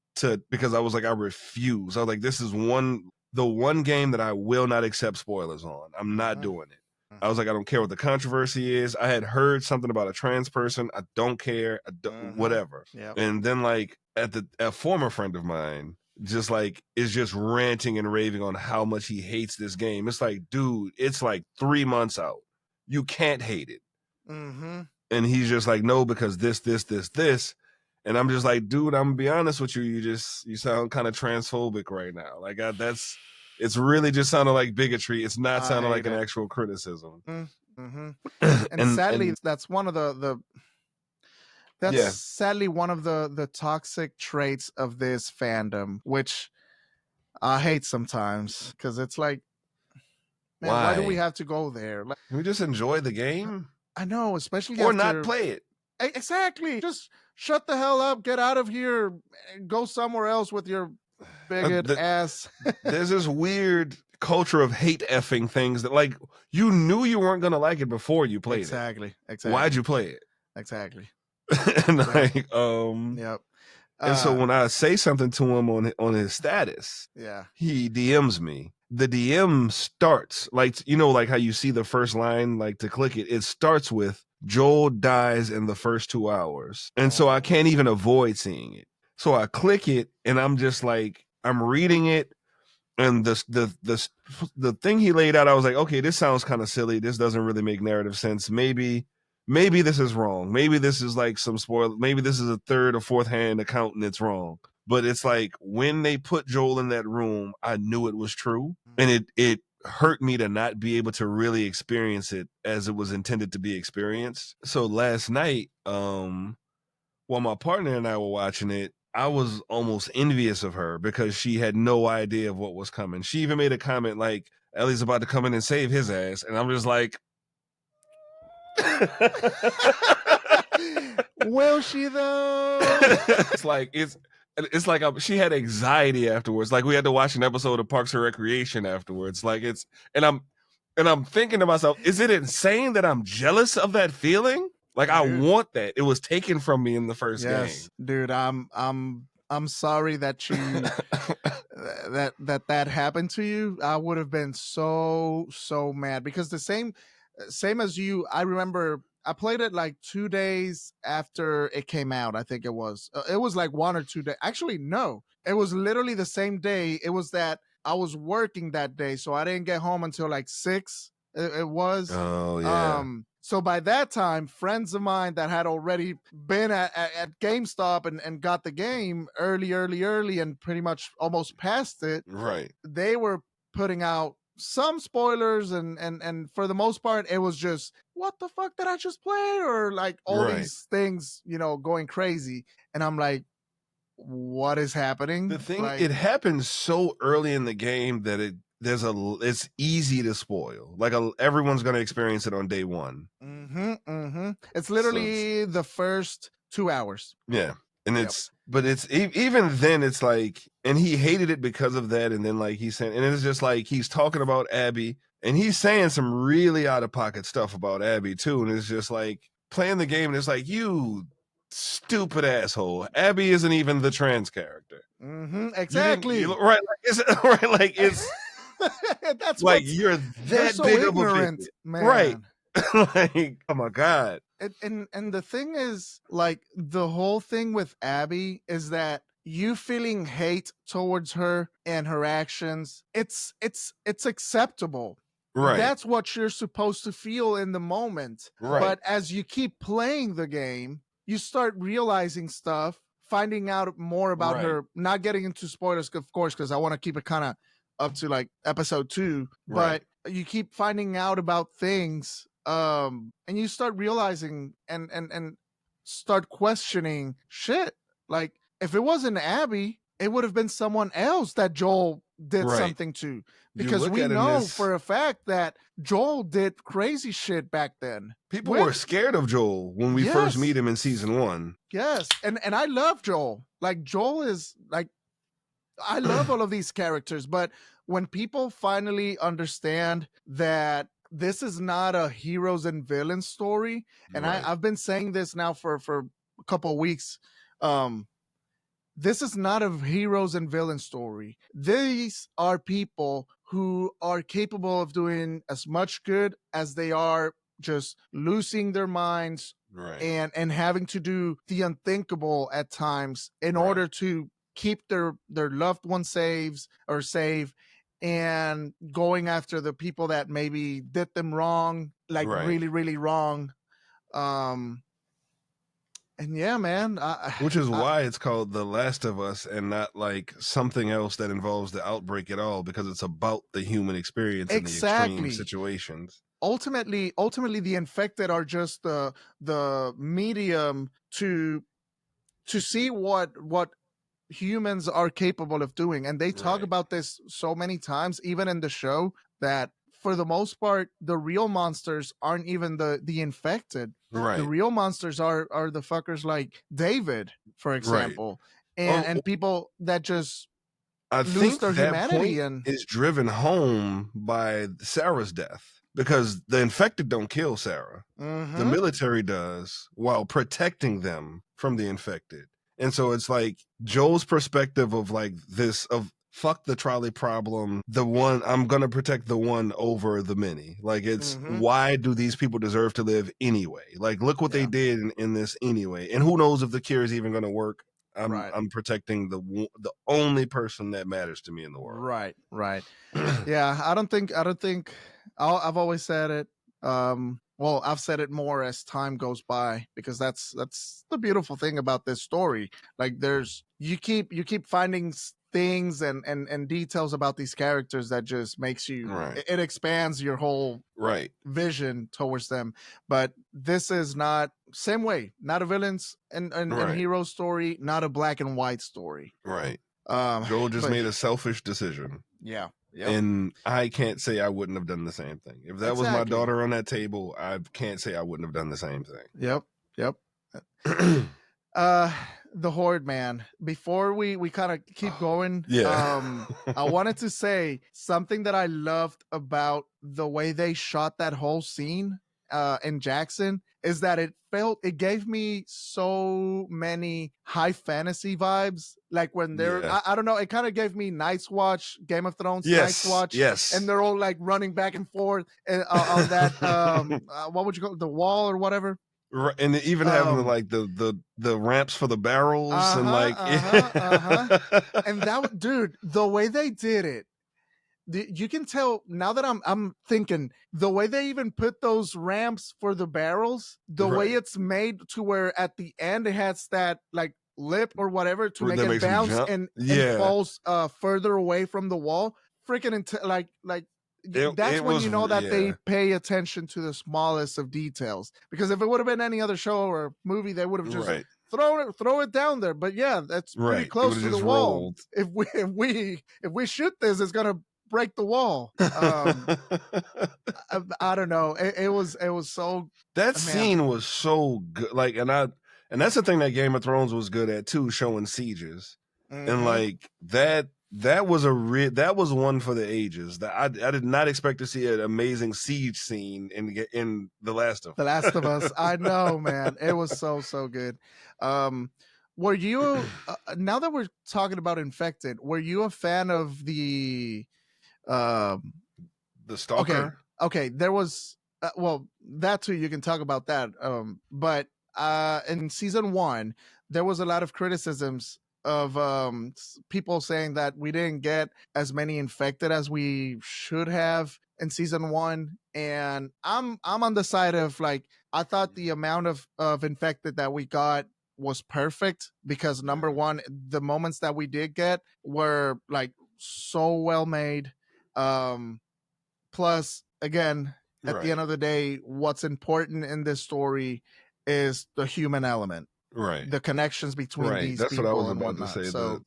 because I was like, I refuse. I was like, this is the one game that I will not accept spoilers on. I'm not doing it. I was like, I don't care what the controversy is. I had heard something about a trans person. I don't care. Whatever. Yep. And then like a former friend of mine just like is just ranting and raving on how much he hates this game. It's like, dude, it's like 3 months out. You can't hate it. Mm-hmm. And he's just like, no, because this. And I'm just like, dude, I'm gonna be honest with you. You sound kind of transphobic right now. Like it's really just sounding like bigotry. It's not sounding like an actual criticism. Mm-hmm. And sadly, that's one of sadly one of the toxic traits of this fandom, which I hate sometimes because it's like, man, why do we have to go there? Like, can we just enjoy the game? I know, especially or not play it. Exactly. Just shut the hell up, get out of here, go somewhere else with your bigot ass. There's this weird culture of hate effing things that like you knew you weren't gonna like it before you played it. Exactly. Why'd you play it? Exactly. And like yep. And so when I say something to him on his status, he DMs me. The DM starts like, you know, like how you see the first line, like to click it, it starts with Joel dies in the first 2 hours. And so I can't even avoid seeing it. So I click it and I'm just like, I'm reading it. And the thing he laid out, I was like, okay, this sounds kind of silly. This doesn't really make narrative sense. Maybe this is wrong. Maybe this is like some spoiler. Maybe this is a third or fourth hand account and it's wrong. But it's like when they put Joel in that room, I knew it was true. And it hurt me to not be able to really experience it as it was intended to be experienced. So last night, while my partner and I were watching it, I was almost envious of her because she had no idea of what was coming. She even made a comment like, Ellie's about to come in and save his ass. And I'm just like, will she though? It's like she had anxiety afterwards. Like we had to watch an episode of Parks and Recreation afterwards. Like and I'm thinking to myself, is it insane that I'm jealous of that feeling? Like I want that. It was taken from me in the first game. Dude, I'm sorry that you that happened to you. I would have been so mad because the same as you. I remember I played it like 2 days after it came out. I think it was like 1 or 2 days. Actually, no, it was literally the same day. It was that I was working that day, so I didn't get home until like 6. It was. Oh yeah. So by that time, friends of mine that had already been at GameStop and got the game early, and pretty much almost past it, right? They were putting out some spoilers, and for the most part, it was just, what the fuck did I just play? Or like all these things, you know, going crazy. And I'm like, what is happening? The thing, it happens so early in the game that it's easy to spoil. Like everyone's going to experience it on day one. It's literally the first 2 hours. Yeah. And but it's even then it's like, and he hated it because of that. And then like he's saying, and it's just like, he's talking about Abby and he's saying some really out of pocket stuff about Abby too. And it's just like playing the game and it's like, you stupid asshole. Abby isn't even the trans character. Exactly. Right. Like it's, that's like you're that so big ignorant, of a man. Right. Like, oh my God. And the thing is, like, the whole thing with Abby is that you feeling hate towards her and her actions, it's acceptable. Right. That's what you're supposed to feel in the moment. Right. But as you keep playing the game, you start realizing stuff, finding out more about her, not getting into spoilers, of course, because I want to keep it kind of up to like episode 2, but you keep finding out about things, and you start realizing and start questioning shit. Like if it wasn't Abby, it would have been someone else that Joel did Right. something too, You because look we at in know this, for a fact that Joel did crazy shit back then. people With- were scared of Joel when we first Yes. meet him in season 1. Yes, and I love Joel. Like Joel is like, I love all of these characters, but when people finally understand that this is not a heroes and villains story, and Right. I've been saying this now for a couple of weeks, this is not a heroes and villains story. These are people who are capable of doing as much good as they are just losing their minds Right. and having to do the unthinkable at times in Right. order to keep their loved ones safe and going after the people that maybe did them wrong, like Right. really, really wrong. And yeah, man, Which is why it's called The Last of Us and not like something else that involves the outbreak at all, because it's about the human experience in the Exactly. extreme situations. Ultimately, the infected are just the medium to see what humans are capable of doing, and they talk Right. about this so many times, even in the show, that for the most part, the real monsters aren't even the infected. Right. The real monsters are the fuckers like David, for example, and people that just I lose think their that humanity point and is driven home by Sarah's death, because the infected don't kill Sarah. The Mhm. military does, while protecting them from the infected. And so it's like Joel's perspective of like this, of fuck the trolley problem, the one, I'm gonna protect the one over the many. Like it's Mhm. why do these people deserve to live anyway? Like look what they Yeah. did in this anyway. And who knows if the cure is even gonna work. Right. I'm protecting the only person that matters to me in the world. Right. Yeah, I don't think I've always said it. Well, I've said it more as time goes by, because that's the beautiful thing about this story. Like there's you keep finding things and details about these characters that just makes you Right. it expands your whole Right. vision towards them. But this is not same way, not a villains and Right. hero story, not a black and white story. Right. Joel just But made a selfish decision. yeah. Yep. And I can't say I wouldn't have done the same thing. If that was my Exactly. daughter on that table, I can't say I wouldn't have done the same Yep. thing. The Horde, man. Before we kind of keep going, Yeah. I wanted to say something that I loved about the way they shot that whole scene in Jackson is that it gave me so many high fantasy vibes. Like when they're, Yeah. I don't know, it kind of gave me Night's Watch, Game of Thrones, Night's Watch, Yes. and they're all like running back and forth on that, what would you call it, the wall or whatever. Right. And even having like the ramps for the barrels and like and that dude, the way they did it, you can tell now that I'm thinking the way they even put those ramps for the barrels, the way Right. it's made to where at the end it has that like lip or whatever to Where make that it makes 'em bounce jump. and Yeah. falls further away from the wall. Freaking that's it when was, you know that they yeah. pay attention to the smallest of details. Because if it would have been any other show or movie, they would have just Right. throw it down there. But yeah, that's pretty Right. It close would've to the just wall. rolled. If we shoot this, it's gonna break the wall. I don't know. It was so That man. scene was so good. Like, and that's the thing that Game of Thrones was good at too, showing sieges. And Mhm. like that was one for the ages. That I did not expect to see an amazing siege scene in The Last of Us. The Last of Us. I know, man. It was so good. Were you now that we're talking about infected? Were you a fan of the The Stalker. Okay, there was well, that too, you can talk about that. But in season 1, there was a lot of criticisms of people saying that we didn't get as many infected as we should have in season 1, and I'm on the side of like I thought the amount of infected that we got was perfect, because number one, the moments that we did get were like so well made. Plus, again, at the end of the day, what's important in this story is the human element, Right. the connections between these That's what I people was and about to whatnot. say. So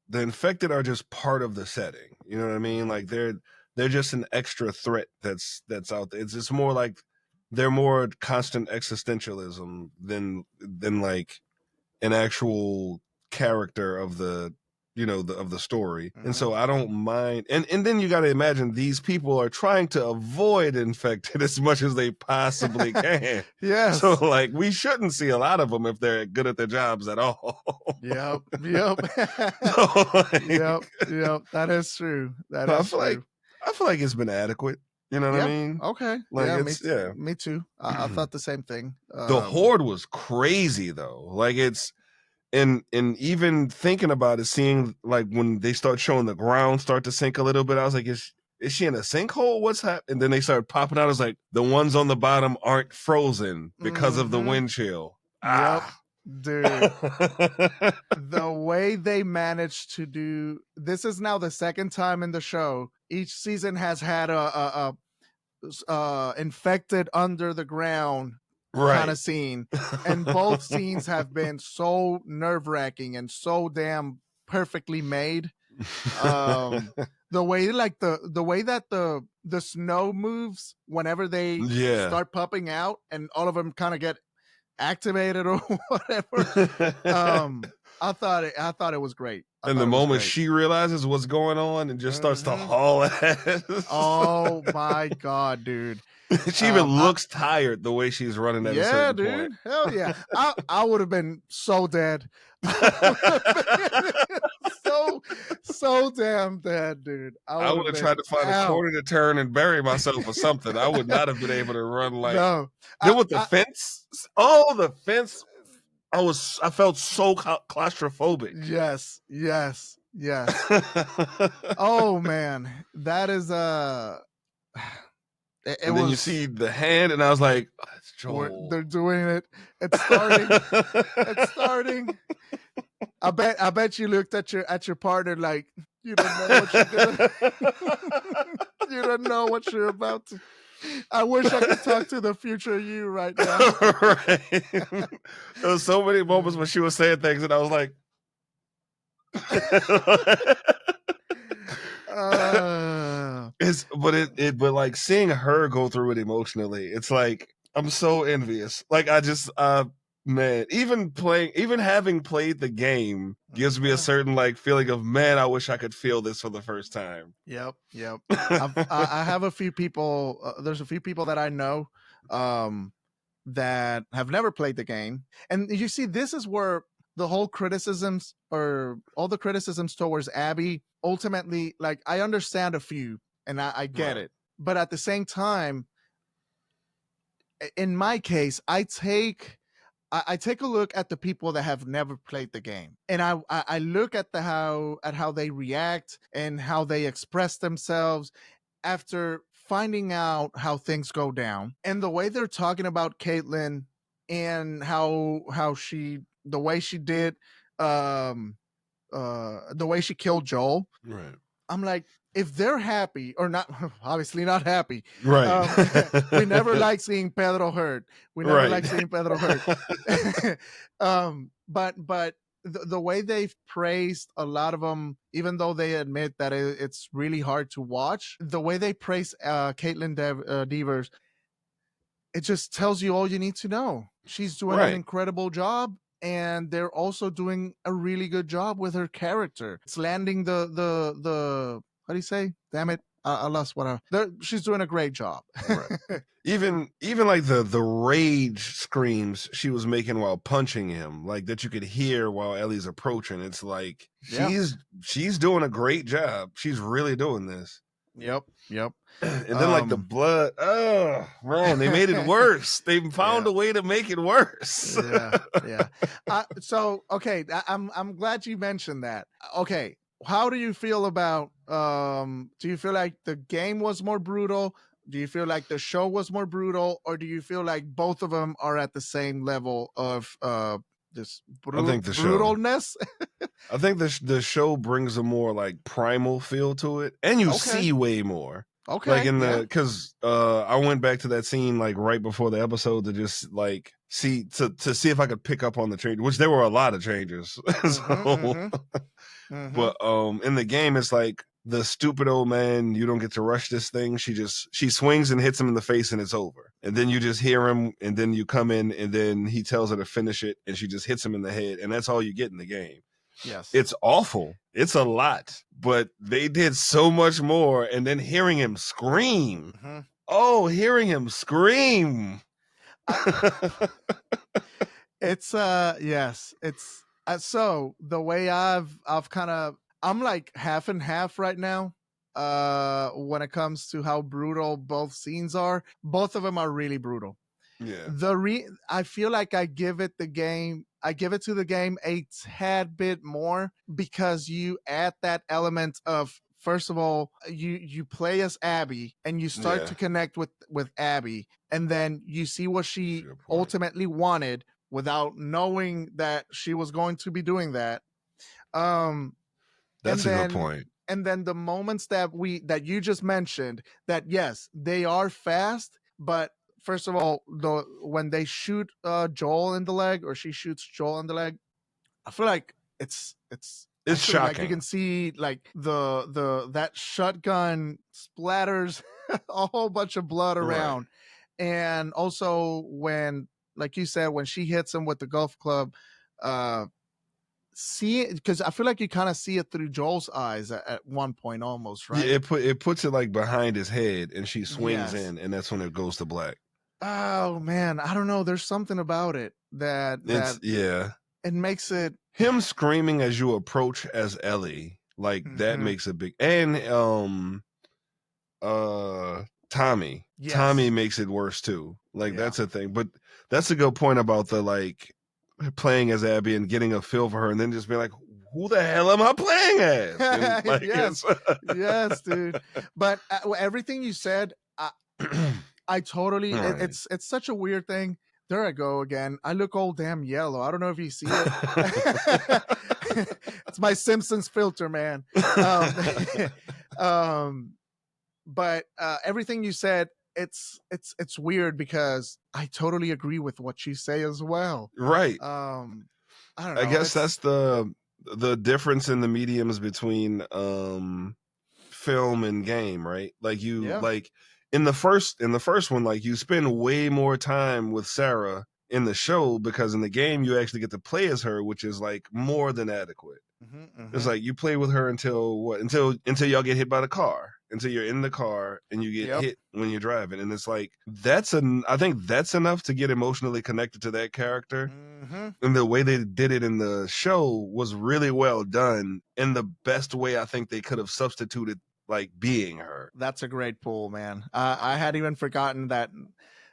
the infected are just part of the setting. You know what I mean? Like they're just an extra threat that's out there. It's more like they're more constant existentialism than like an actual character of the of the story. And so I don't mind, and then you got to imagine these people are trying to avoid infected as much as they possibly can. Yes. So like we shouldn't see a lot of them if they're good at their jobs at all. Yep. So, like, Yep. That is true. That is true. I feel like it's been adequate. You know what I mean? Okay. Like yeah, it's me too. I thought the same thing. The horde was crazy though. Like it's and even thinking about it, seeing like when they start showing the ground start to sink a little bit, I was like, is she in a sinkhole? What's happening? And then they started popping out. I was like, the ones on the bottom aren't frozen because of the wind chill. Yep. Dude, the way they managed to do this is now the second time in the show. Each season has had a infected under the ground kind of scene, and both scenes have been so nerve-wracking and so damn perfectly made. The way like the way that the snow moves whenever they start popping out, and all of them kind of get activated or whatever. I thought it was great. And the moment she realizes what's going on and just starts to haul ass. Oh my god, dude. She even looks tired the way she's running at a certain point. Hell yeah. I would have been so dead. so damn dead, dude. I would have tried to find a corner to turn and bury myself or something. I would not have been able to run like then with the fence. Oh, the fence. I felt so claustrophobic. Yes. Oh man, that is and then you see the hand, and I was like, oh, "It's Joel." They're doing it. It's starting. It's starting. I bet you looked at your partner like you don't know what you're doing. You don't know what you're about to. I wish I could talk to the future you right now. Right. There was so many moments when she was saying things, and I was like. But like seeing her go through it emotionally, it's like I'm so envious. Like I just man, even having played the game gives me a certain like feeling of, man, I wish I could feel this for the first time. Yep. I have a few people. There's a few people that I know that have never played the game, and you see, this is where the whole criticisms or all the criticisms towards Abby, ultimately, like I understand a few and I get it. But at the same time, in my case, I take a look at the people that have never played the game, and I look at how they react and how they express themselves after finding out how things go down, and the way they're talking about Caitlyn and how she the way she did the way she killed Joel. Right. I'm like, if they're happy or not, obviously not happy. Right. We never like seeing Pedro hurt. We never like seeing Pedro hurt. But the way they've praised a lot of them, even though they admit that it's really hard to watch, the way they praise Caitlyn Devers, it just tells you all you need to know. She's doing an incredible job. And they're also doing a really good job with her character. It's landing the how do you say? Damn it, I lost what she's doing a great job. Right. Even like the rage screams she was making while punching him, like that you could hear while Ellie's approaching. It's like she's doing a great job. She's really doing this. Yep. And then like the blood, oh man, they made it worse. They found a way to make it worse. Yeah. So okay, I'm glad you mentioned that. Okay, how do you feel about? Do you feel like the game was more brutal? Do you feel like the show was more brutal, or do you feel like both of them are at the same level of this brutalness? I think the show brings a more like primal feel to it, and you see way more. Okay. Like in the because I went back to that scene like right before the episode to just like see if I could pick up on the change, which there were a lot of changes. But in the game it's like the stupid old man, you don't get to rush this thing. She swings and hits him in the face and it's over. And then you just hear him and then you come in and then he tells her to finish it and she just hits him in the head and that's all you get in the game. Yes. It's awful. It's a lot, but they did so much more. And then hearing him scream. Oh, hearing him scream. It's yes. It's so the way I've kind of I'm like half and half right now. When it comes to how brutal both scenes are, both of them are really brutal. Yeah. I feel like I give it to the game a tad bit more because you add that element of, first of all, you play as Abby and you start to connect with Abby, and then you see what she ultimately wanted without knowing that she was going to be doing that. That's a good point. And then the moments that you just mentioned, that yes, they are fast, but first of all, when they shoot Joel in the leg, or she shoots Joel in the leg, I feel like it's actually, shocking. like, you can see like that shotgun splatters a whole bunch of blood around. Right. And also when, like you said, when she hits him with the golf club, see it, because I feel like you kind of see it through Joel's eyes at one point almost, right? Yeah, it puts it like behind his head and she swings in and that's when it goes to black. Oh man, I don't know. There's something about it that it makes it, him screaming as you approach as Ellie, like that makes a big, and Tommy. Yes. Tommy makes it worse too. Like that's a thing. But that's a good point about the like playing as Abby and getting a feel for her and then just being like, who the hell am I playing as? And, like, yes. Yes, dude. But everything you said, I totally, right. It's such a weird thing. There I go again. I look all damn yellow. I don't know if you see it. It's my Simpsons filter, man. But everything you said, it's weird because I totally agree with what you say as well. Right. I don't know. I guess that's the difference in the mediums between film and game, right? Like like in the first one, like you spend way more time with Sarah in the show because in the game you actually get to play as her, which is like more than adequate. It's like you play with her until y'all get hit by the car, until you're in the car and you get hit when you're driving, and it's like I think that's enough to get emotionally connected to that character. And the way they did it in the show was really well done, in the best way I think they could have substituted like being her. That's a great pull, man. I had even forgotten that.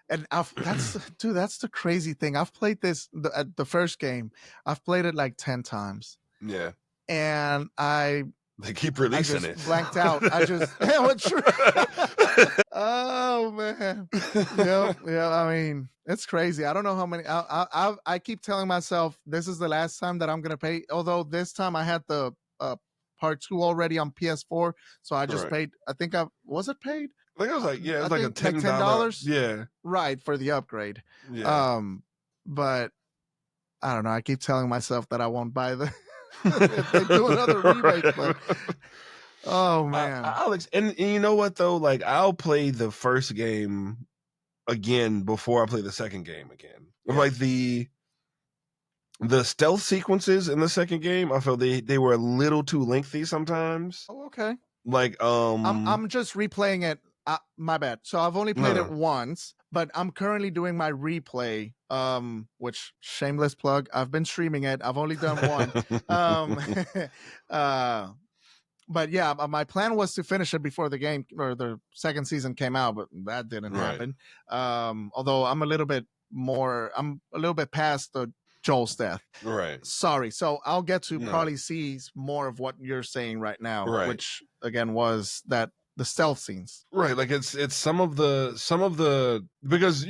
And that's dude, that's the crazy thing. I've played this the first game. I've played it like 10 times. Yeah. And they keep releasing it. Blanked out. I just oh man. Yeah. I mean, it's crazy. I don't know how many. I keep telling myself this is the last time that I'm gonna pay. Although this time I had the part 2 already on PS4, so I just paid. I think was it paid? I think it was like it was like a $10. Yeah. Right, for the upgrade. Yeah. But I don't know. I keep telling myself that I won't buy the. If they do another remake, but oh man, Alex, and you know what though? Like I'll play the first game again before I play the second game again. Like the stealth sequences in the second game, I felt they were a little too lengthy sometimes. Oh, okay. Like I'm just replaying it. My bad. So I've only played it once, but I'm currently doing my replay. Which, shameless plug, I've been streaming it. I've only done one. But yeah, my plan was to finish it before the game or the second season came out, but that didn't happen. Although I'm a little bit past the Joel's death. Right. Sorry. So I'll get to probably see more of what you're saying right now, which again was that the stealth scenes. Right. Like it's some of the because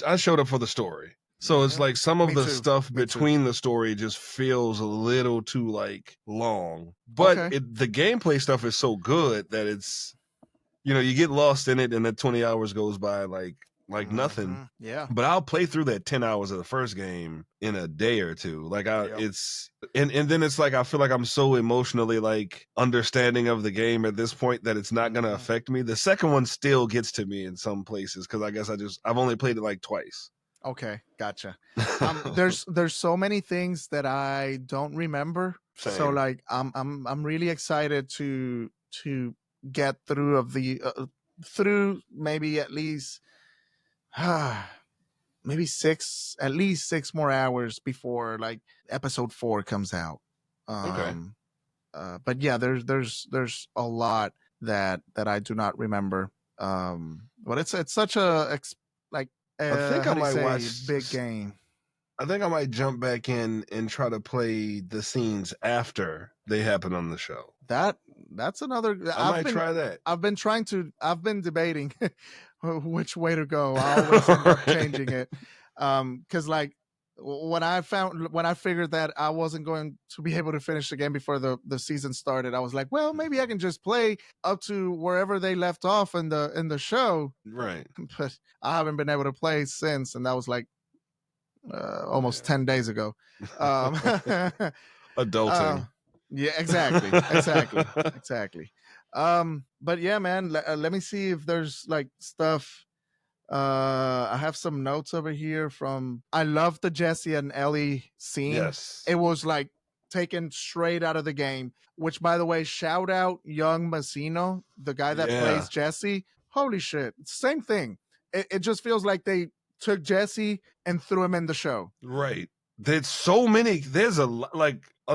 I showed up for the story. So it's like some of the stuff between the story just feels a little too like long. But the gameplay stuff is so good that you get lost in it, and that 20 hours goes by like nothing. Yeah. But I'll play through that 10 hours of the first game in a day or two. Like it's and then it's like I feel like I'm so emotionally like understanding of the game at this point that it's not gonna affect me. The second one still gets to me in some places because I guess I've only played it like twice. Okay, gotcha. There's so many things that I don't remember. Same. So like I'm really excited to get through through maybe at least maybe at least 6 more hours before like episode 4 comes out. Okay. But yeah, there's a lot that I do not remember. But it's such a like I think I might watch big game. I think I might jump back in and try to play the scenes after they happen on the show. That's another. I might try that. I've been debating which way to go. I always end up changing it. Because like when I figured that I wasn't going to be able to finish the game before the season started, I was like, well, maybe I can just play up to wherever they left off in the show. Right. But I haven't been able to play since, and that was like almost 10 days ago. Adulting. Yeah, exactly. But yeah, man, let me see if there's like stuff. I have some notes over here I love the Jesse and Ellie scene. Yes. It was like taken straight out of the game, which by the way, shout out Young Massino, the guy that plays Jesse. Holy shit. Same thing. It just feels like they took Jesse and threw him in the show. Right. There's so many. There's a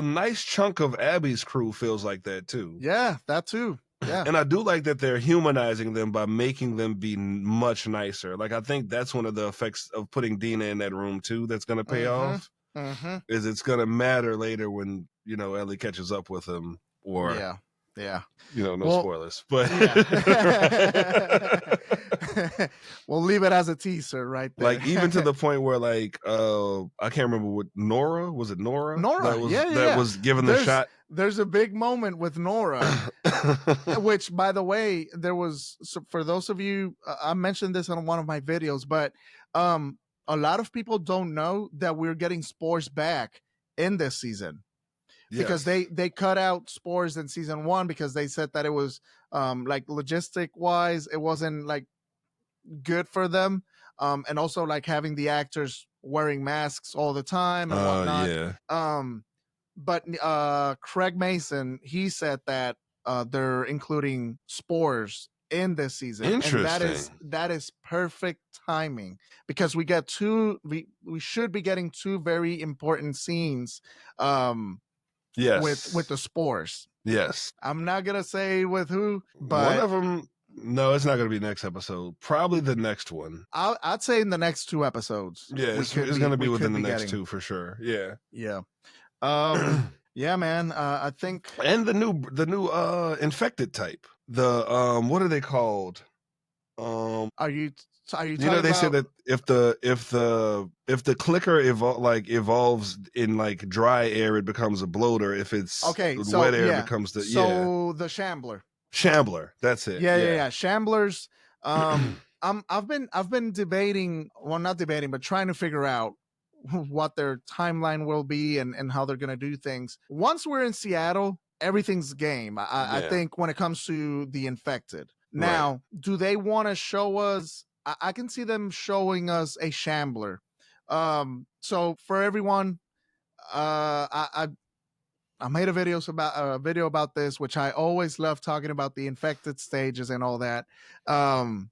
nice chunk of Abby's crew feels like that too. Yeah, that too. Yeah. And I do like that they're humanizing them by making them be much nicer. Like I think that's one of the effects of putting Dina in that room too that's going to pay off. Is it's going to matter later when, Ellie catches up with him or Yeah. No spoilers, but we'll leave it as a teaser right there. Like even to the point where like I can't remember what Nora was. It Nora? That was given the shot. There's a big moment with Nora, which by the way, for those of you, I mentioned this on one of my videos, but a lot of people don't know that we're getting Spores back in this season. Because they cut out Spores in season 1 because they said that it was like logistic wise it wasn't like good for them, and also like having the actors wearing masks all the time and whatnot. But Craig Mason, he said that they're including Spores in this season. Interesting. And that is perfect timing because we should be getting 2 very important scenes. Yes. With the Spores. Yes. I'm not going to say with who, but one of them, no, it's not going to be next episode. Probably the next one. I'd say in the next 2 episodes. Yeah, it's going to be within the next 2 for sure. Yeah. Yeah. Yeah, man. I think. And the new infected type. The what are they called? Are you talking they say that if the clicker evolves in like dry air, it becomes a bloater. If it's wet air, it becomes the Shambler. That's it. Yeah. Shamblers. I've been debating, well, not debating, but trying to figure out what their timeline will be and how they're gonna do things. Once we're in Seattle, everything's game. I think when it comes to the infected. Now, do they want to show us? I can see them showing us a Shambler. So for everyone, I made a video about this, which I always love talking about the infected stages and all that. And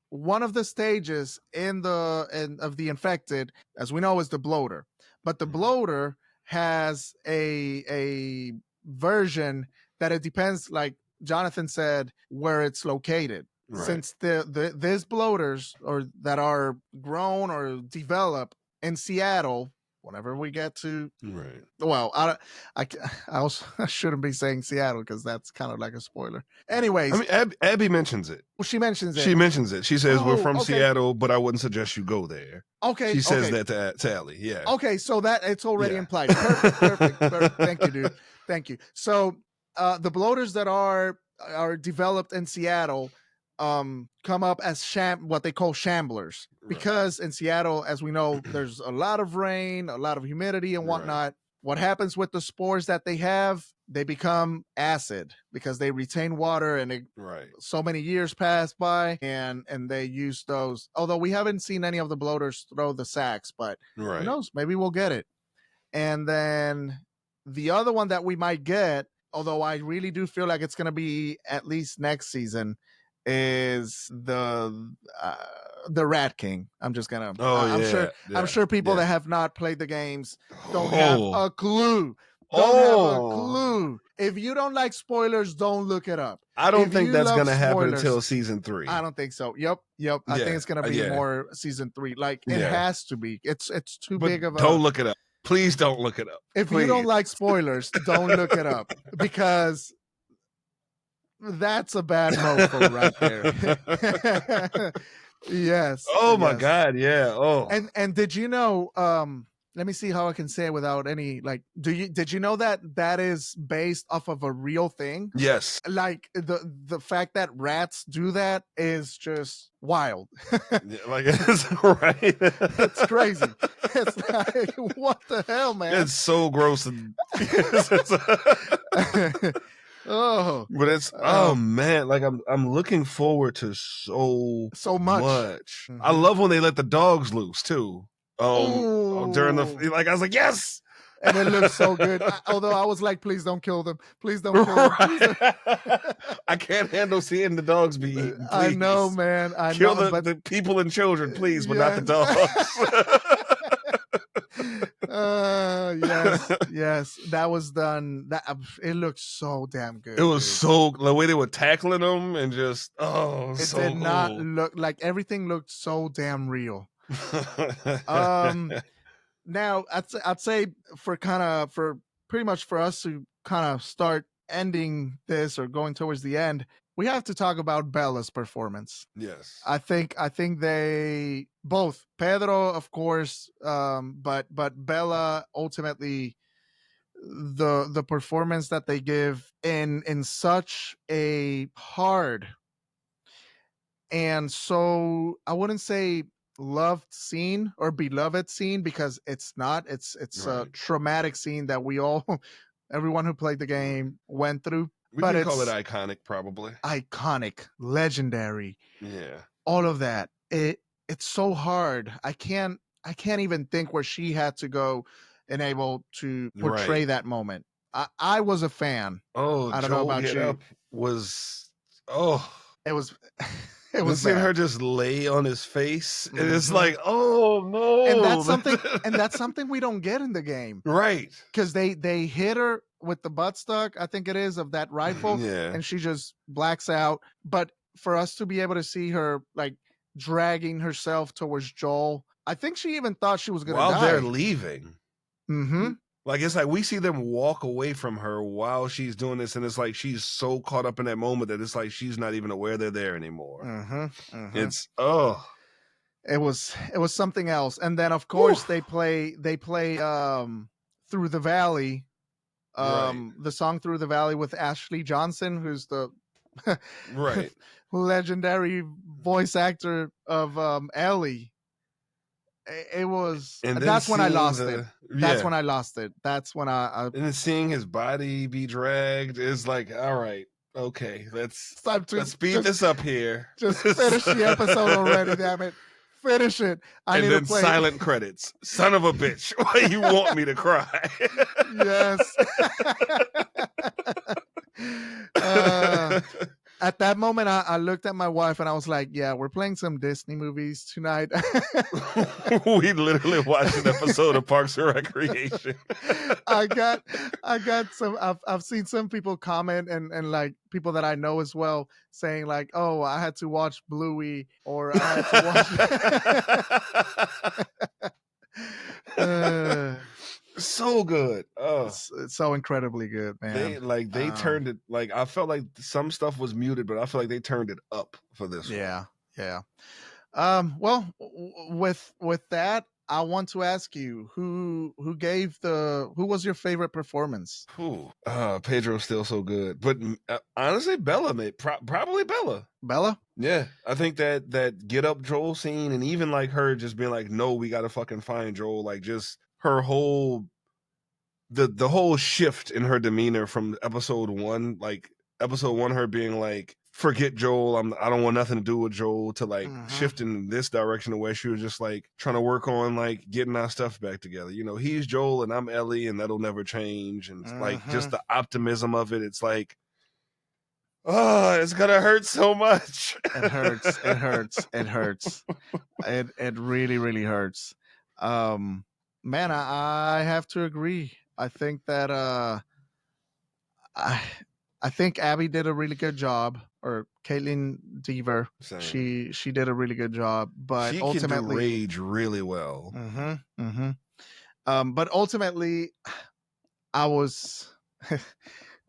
one of the stages of the infected, as we know, is the bloater. But the bloater has a version that it depends, like Jonathan said, where it's located. Right. Since these bloaters that are grown or develop in Seattle, whenever we get to, well, I also shouldn't be saying Seattle because that's kind of like a spoiler. Anyways, I mean, Abby mentions it. Well, she mentions it. She says we're from Seattle, but I wouldn't suggest you go there. Okay, she says that to Ellie. Yeah. Okay, so that it's already implied. Perfect. Thank you, dude. Thank you. So the bloaters that are are developed in Seattle come up as what they call shamblers, because in Seattle, as we know, there's a lot of rain, a lot of humidity and whatnot. What happens with the spores that they have? They become acid because they retain water, and so many years pass by, and they use those. Although we haven't seen any of the bloaters throw the sacks, but who knows? Maybe we'll get it. And then the other one that we might get, although I really do feel like it's going to be at least next season, is the Rat King. I'm just gonna. I'm sure people that have not played the games don't have a clue. Don't have a clue. If you don't like spoilers, don't look it up. I don't think that's gonna happen until season 3. I don't think so. Yep. I think it's gonna be more season 3. Like it has to be. It's too big of a. Don't look it up. Please don't look it up. If you don't like spoilers, don't look it up, because that's a bad mofo right there. Yes. Oh my God. Yeah. Oh. And did you know? Let me see how I can say it without any like. Did you know that is based off of a real thing? Yes. Like the fact that rats do that is just wild. Like it's right. It's crazy. It's like, what the hell, man? It's so gross and. But it's man, like I'm looking forward to so much. Mm-hmm. I love when they let the dogs loose too. During the I was like, yes, and it looks so good. Although I was like, please don't kill them. Please don't kill them. I can't handle seeing the dogs be eaten. Please. I know, man. Kill the people and children, please, but not the dogs. Yes, that was done. It looked so damn good. It was so the way they were tackling them and just it did not look like everything looked so damn real. Now I'd say for pretty much for us to kind of start ending this or going towards the end, we have to talk about Bella's performance. Yes. I think they both, Pedro, of course, but Bella ultimately, the performance that they give in such a hard and so I wouldn't say loved scene or beloved scene, because it's not. It's a traumatic scene that everyone who played the game went through. We can call it iconic, probably. Iconic, legendary. Yeah. All of that. It's so hard. I can't even think where she had to go and able to portray that moment. I was a fan. Oh, I don't know about you. It was it was seeing her just lay on his face, and it's like, oh no. And that's something we don't get in the game. Right. Because they hit her with the buttstock, I think it is, of that rifle, and she just blacks out. But for us to be able to see her like dragging herself towards Joel, I think she even thought she was gonna die. While they're leaving. Mm-hmm. Like, it's like we see them walk away from her while she's doing this, and it's like she's so caught up in that moment that it's like she's not even aware they're there anymore. Mm-hmm. Mm-hmm. It's it was something else. And then of course they play Through the Valley, the song Through the Valley with Ashley Johnson, who's the legendary voice actor of Ellie. It was. That's when I lost it. That's when I lost it. That's when I. And then seeing his body be dragged is like, all right, okay, let's speed this up here. Just finish the episode already, damn it! Finish it. I need to play. Silent credits. Son of a bitch! Why you want me to cry? Yes. At that moment, I looked at my wife and I was like, yeah, we're playing some Disney movies tonight. We literally watched an episode of Parks and Recreation. I got some, I've seen some people comment and like people that I know as well saying like, oh, I had to watch Bluey, or I had to watch. So good. Oh, it's so incredibly good, man. They turned it, like, I felt like some stuff was muted, but I feel like they turned it up for this one. Yeah. Well, with that, I want to ask you who was your favorite performance? Whew. Pedro's still so good, but honestly, Bella probably Bella. Bella? Yeah, I think that get up Joel scene, and even like her just being like, "No, we got to fucking find Joel." Like just her whole the whole shift in her demeanor from episode 1, like episode 1, her being like, "Forget Joel, I don't want nothing to do with Joel," to like shifting in this direction where she was just like trying to work on like getting our stuff back together. You know, he's Joel and I'm Ellie, and that'll never change. And like just the optimism of it, it's like, oh, it's gonna hurt so much. It hurts. It hurts. It hurts. It really, really hurts. Man, I have to agree. I think that I think Abby did a really good job, or Caitlin Deaver. Same. She did a really good job, but She ultimately can do rage really well. But ultimately, I was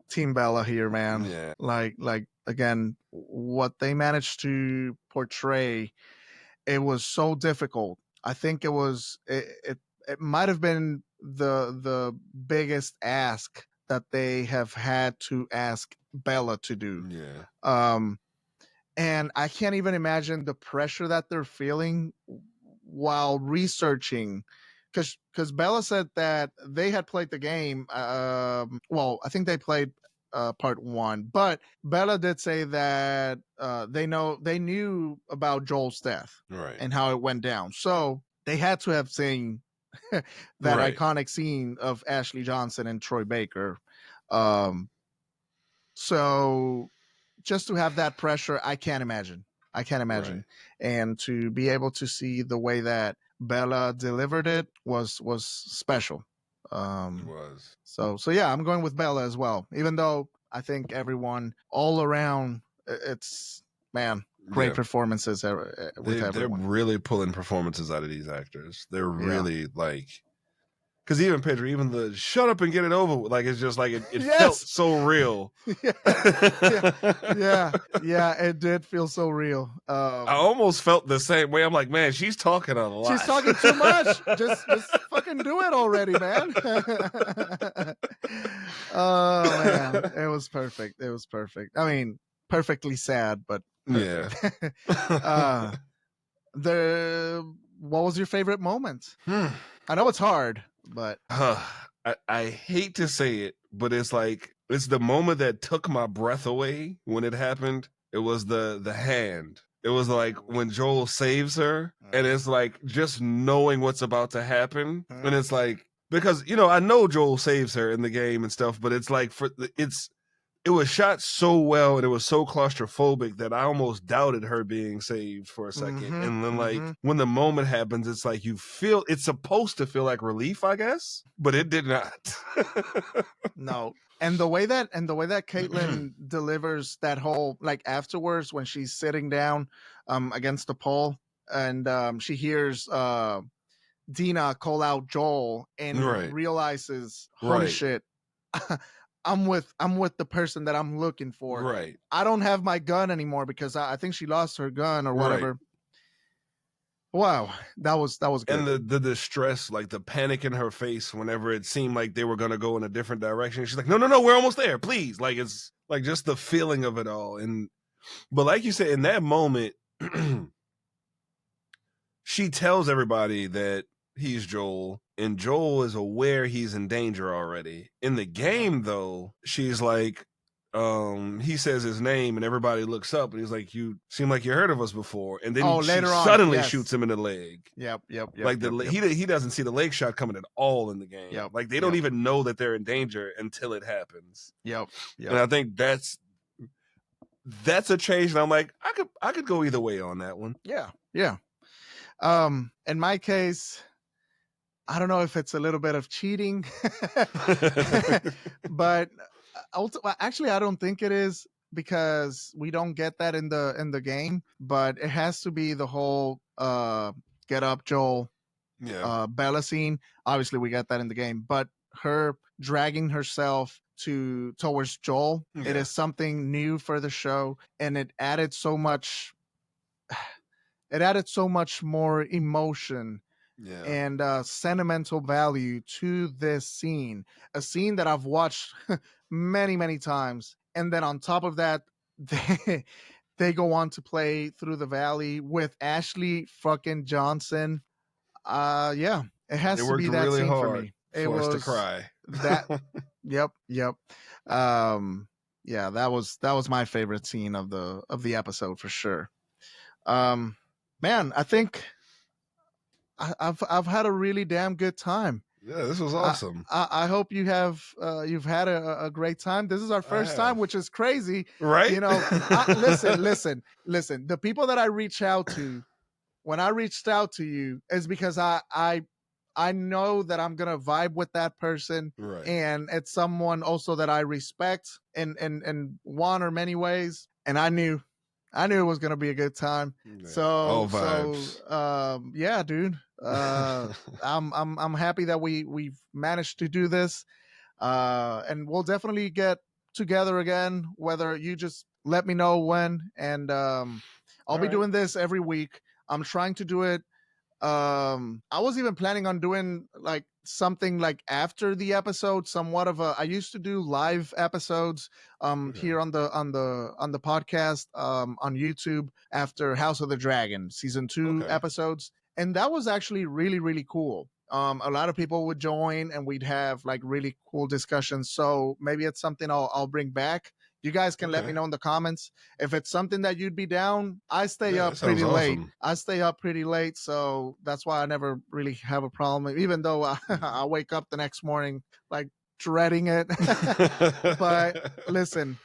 Team Bella here, man. Yeah. Like again, what they managed to portray, it was so difficult. I think it might have been the biggest ask that they have had to ask Bella to do. Yeah. And I can't even imagine the pressure that they're feeling while researching, because Bella said that they had played the game. Well, I think they played part 1, but Bella did say that they knew about Joel's death, Right. and how it went down. So they had to have seen that Right. iconic scene of Ashley Johnson and Troy Baker. So just to have that pressure, I can't imagine. Right. And to be able to see the way that Bella delivered it was special. It was. So yeah, I'm going with Bella as well. Even though I think everyone all around, it's, man, great Yeah. performances with everyone. They're really pulling performances out of these actors. They're really like, because even Pedro, even the "shut up and get it over with," like it's just like it Yes! felt so real. Yeah, it did feel so real. I almost felt the same way. I'm like, man, she's talking a lot. She's talking too much. Just fucking do it already, man. Oh man, it was perfect. It was perfect. I mean, perfectly sad, but perfect. Yeah. What was your favorite moment? I know it's hard, but I hate to say it, but it's like it's the moment that took my breath away when it happened. It was the hand. It was like when Joel saves her, and it's like just knowing what's about to happen, and it's like, because I know Joel saves her in the game and stuff, but it's like it was shot so well and it was so claustrophobic that I almost doubted her being saved for a second. And then like when the moment happens, it's like it's supposed to feel like relief, I guess, but it did not. No. And the way that Caitlin delivers that whole, like, afterwards when she's sitting down against the pole, and she hears Dina call out Joel and realizes, holy shit, I'm with the person that I'm looking for. Right. I don't have my gun anymore because I think she lost her gun or whatever. Wow, that was good. And the distress, like the panic in her face whenever it seemed like they were gonna go in a different direction. She's like, no, we're almost there, please. Like it's like just the feeling of it all. But like you said, in that moment, she tells everybody that he's Joel, and Joel is aware he's in danger already. In the game, though, she's like, he says his name, and everybody looks up, and he's like, "You seem like you heard of us before." And then she suddenly shoots him in the leg. Yep. Like he doesn't see the leg shot coming at all in the game. Yep. Like they don't even know that they're in danger until it happens. Yep. And I think that's a change. And I'm like, I could go either way on that one. Yeah. In my case, I don't know if it's a little bit of cheating, but actually, I don't think it is, because we don't get that in the game. But it has to be the whole get up, Joel, Bella scene. Obviously, we got that in the game, but her dragging herself towards Joel, it is something new for the show, and it added so much more emotion and sentimental value to this scene, a scene that I've watched many times. And then on top of that, they go on to play Through the Valley with Ashley fucking Johnson. Yeah, it has It to worked be that really scene for hard me. It for us to was cry. that. Yep. Yeah, that was my favorite scene of the episode for sure. Man, I think I've had a really damn good time. Yeah, this was awesome. I hope you've had a great time. This is our first time, which is crazy, right? You know, listen. The people that I reach out to, when I reached out to you, is because I know that I'm gonna vibe with that person, Right. and it's someone also that I respect in one or many ways, and I knew it was gonna be a good time. Yeah. So All vibes. yeah, dude. I'm happy that we've managed to do this. And we'll definitely get together again, whether you just let me know when. And I'll be doing this every week. I'm trying to do it. I was even planning on doing like something like after the episode, somewhat of a, I used to do live episodes here on the podcast on YouTube after House of the Dragon season 2 episodes, and that was actually really cool. A lot of people would join and we'd have like really cool discussions, so maybe it's something I'll bring back. You guys can let me know in the comments if it's something that you'd be down. I stay up pretty late. I stay up pretty late, so that's why I never really have a problem. Even though I wake up the next morning like dreading it. But listen,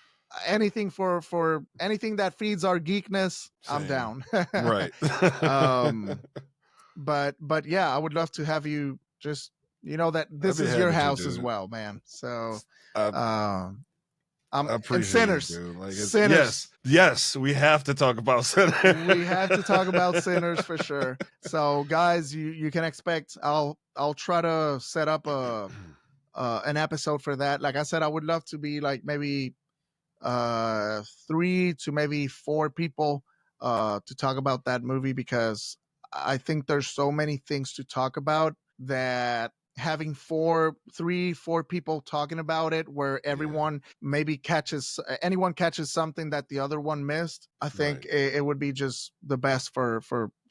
anything for anything that feeds our geekness, I'm down. Right. But yeah, I would love to have you just that this is your house as well, man. So I appreciate and Sinners. it, dude. Like Sinners. Yes, we have to talk about Sinners. We have to talk about Sinners for sure. So, guys, you can expect. I'll try to set up an episode for that. Like I said, I would love to be like maybe 3 to maybe 4 people to talk about that movie, because I think there's so many things to talk about that having 4 people talking about it, where everyone maybe anyone catches something that the other one missed, I think it would be just the best for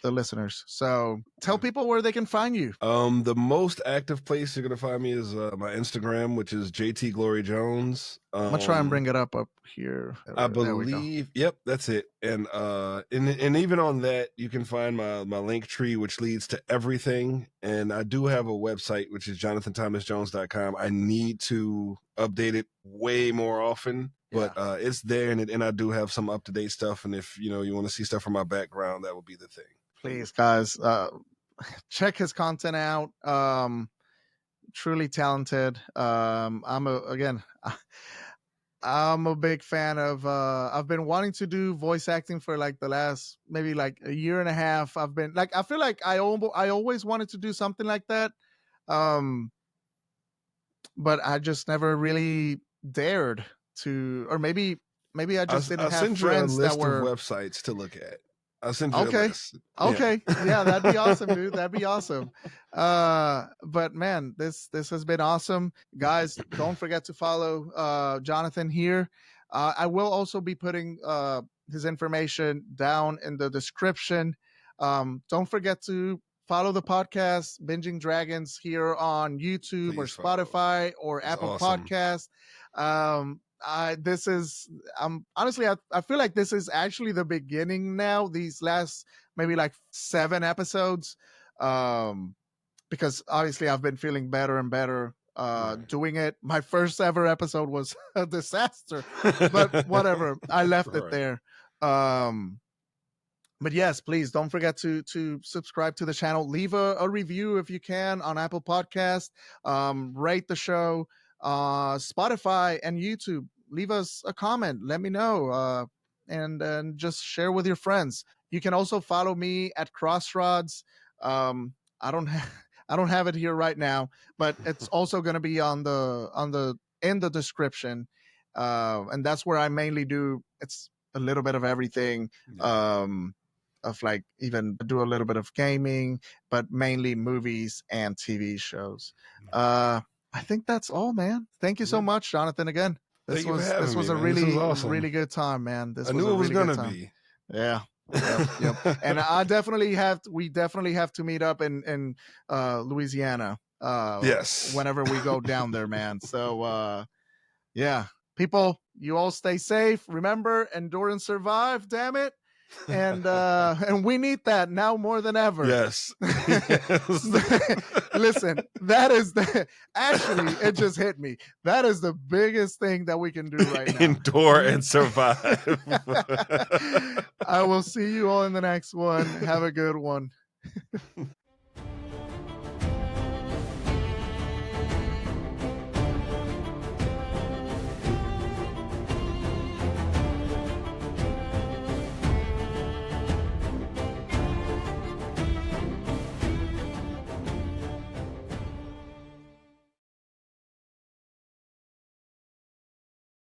the listeners. So tell people where they can find you. The most active place you're gonna find me is my Instagram, which is JT Glory Jones. I'm gonna try and bring it up here. I believe. Yep, that's it. And even on that, you can find my link tree, which leads to everything. And I do have a website, which is jonathanthomasjones.com. I need to update it way more often, but it's there, and I do have some up to date stuff. And if you want to see stuff from my background, that will be the thing. Please, guys, check his content out. Truly talented. I'm a big fan of I've been wanting to do voice acting for like the last maybe like a year and a half. I've been like, I feel like I always wanted to do something like that. But I just never really dared to, or maybe I just didn't have friends that were of websites to look at. I'll send you a list. Okay. Yeah, that'd be awesome, dude. That'd be awesome. But man, this has been awesome. Guys, don't forget to follow Jonathan here. I will also be putting his information down in the description. Don't forget to follow the podcast Binging Dragons here on YouTube or Spotify or Apple Podcast. Honestly, I feel like this is actually the beginning now, these last maybe like 7 episodes, because obviously I've been feeling better and better doing it. My first ever episode was a disaster, but whatever, I left it there. But yes, please don't forget to subscribe to the channel, leave a review if you can on Apple Podcast, rate the show, Spotify and YouTube. Leave us a comment, let me know, and just share with your friends. You can also follow me at Crossroads. I don't have it here right now, but it's also going to be in the description, and that's where I mainly do. It's a little bit of everything. like even do a little bit of gaming, but mainly movies and TV shows. I think that's all, man. Thank you so Yeah. much, Jonathan. Again, Thank you for this having was me, a man. This was really awesome. really good time, man. This I was knew a it was really good gonna time. be. Yeah. Yep. And we definitely have to meet up in Louisiana Yes. whenever we go down there, man. So yeah, people, you all stay safe. Remember, endure and survive, damn it. And we need that now more than ever. Yes. Listen, that is actually, it just hit me. That is the biggest thing that we can do right now. Endure and survive. I will see you all in the next one. Have a good one.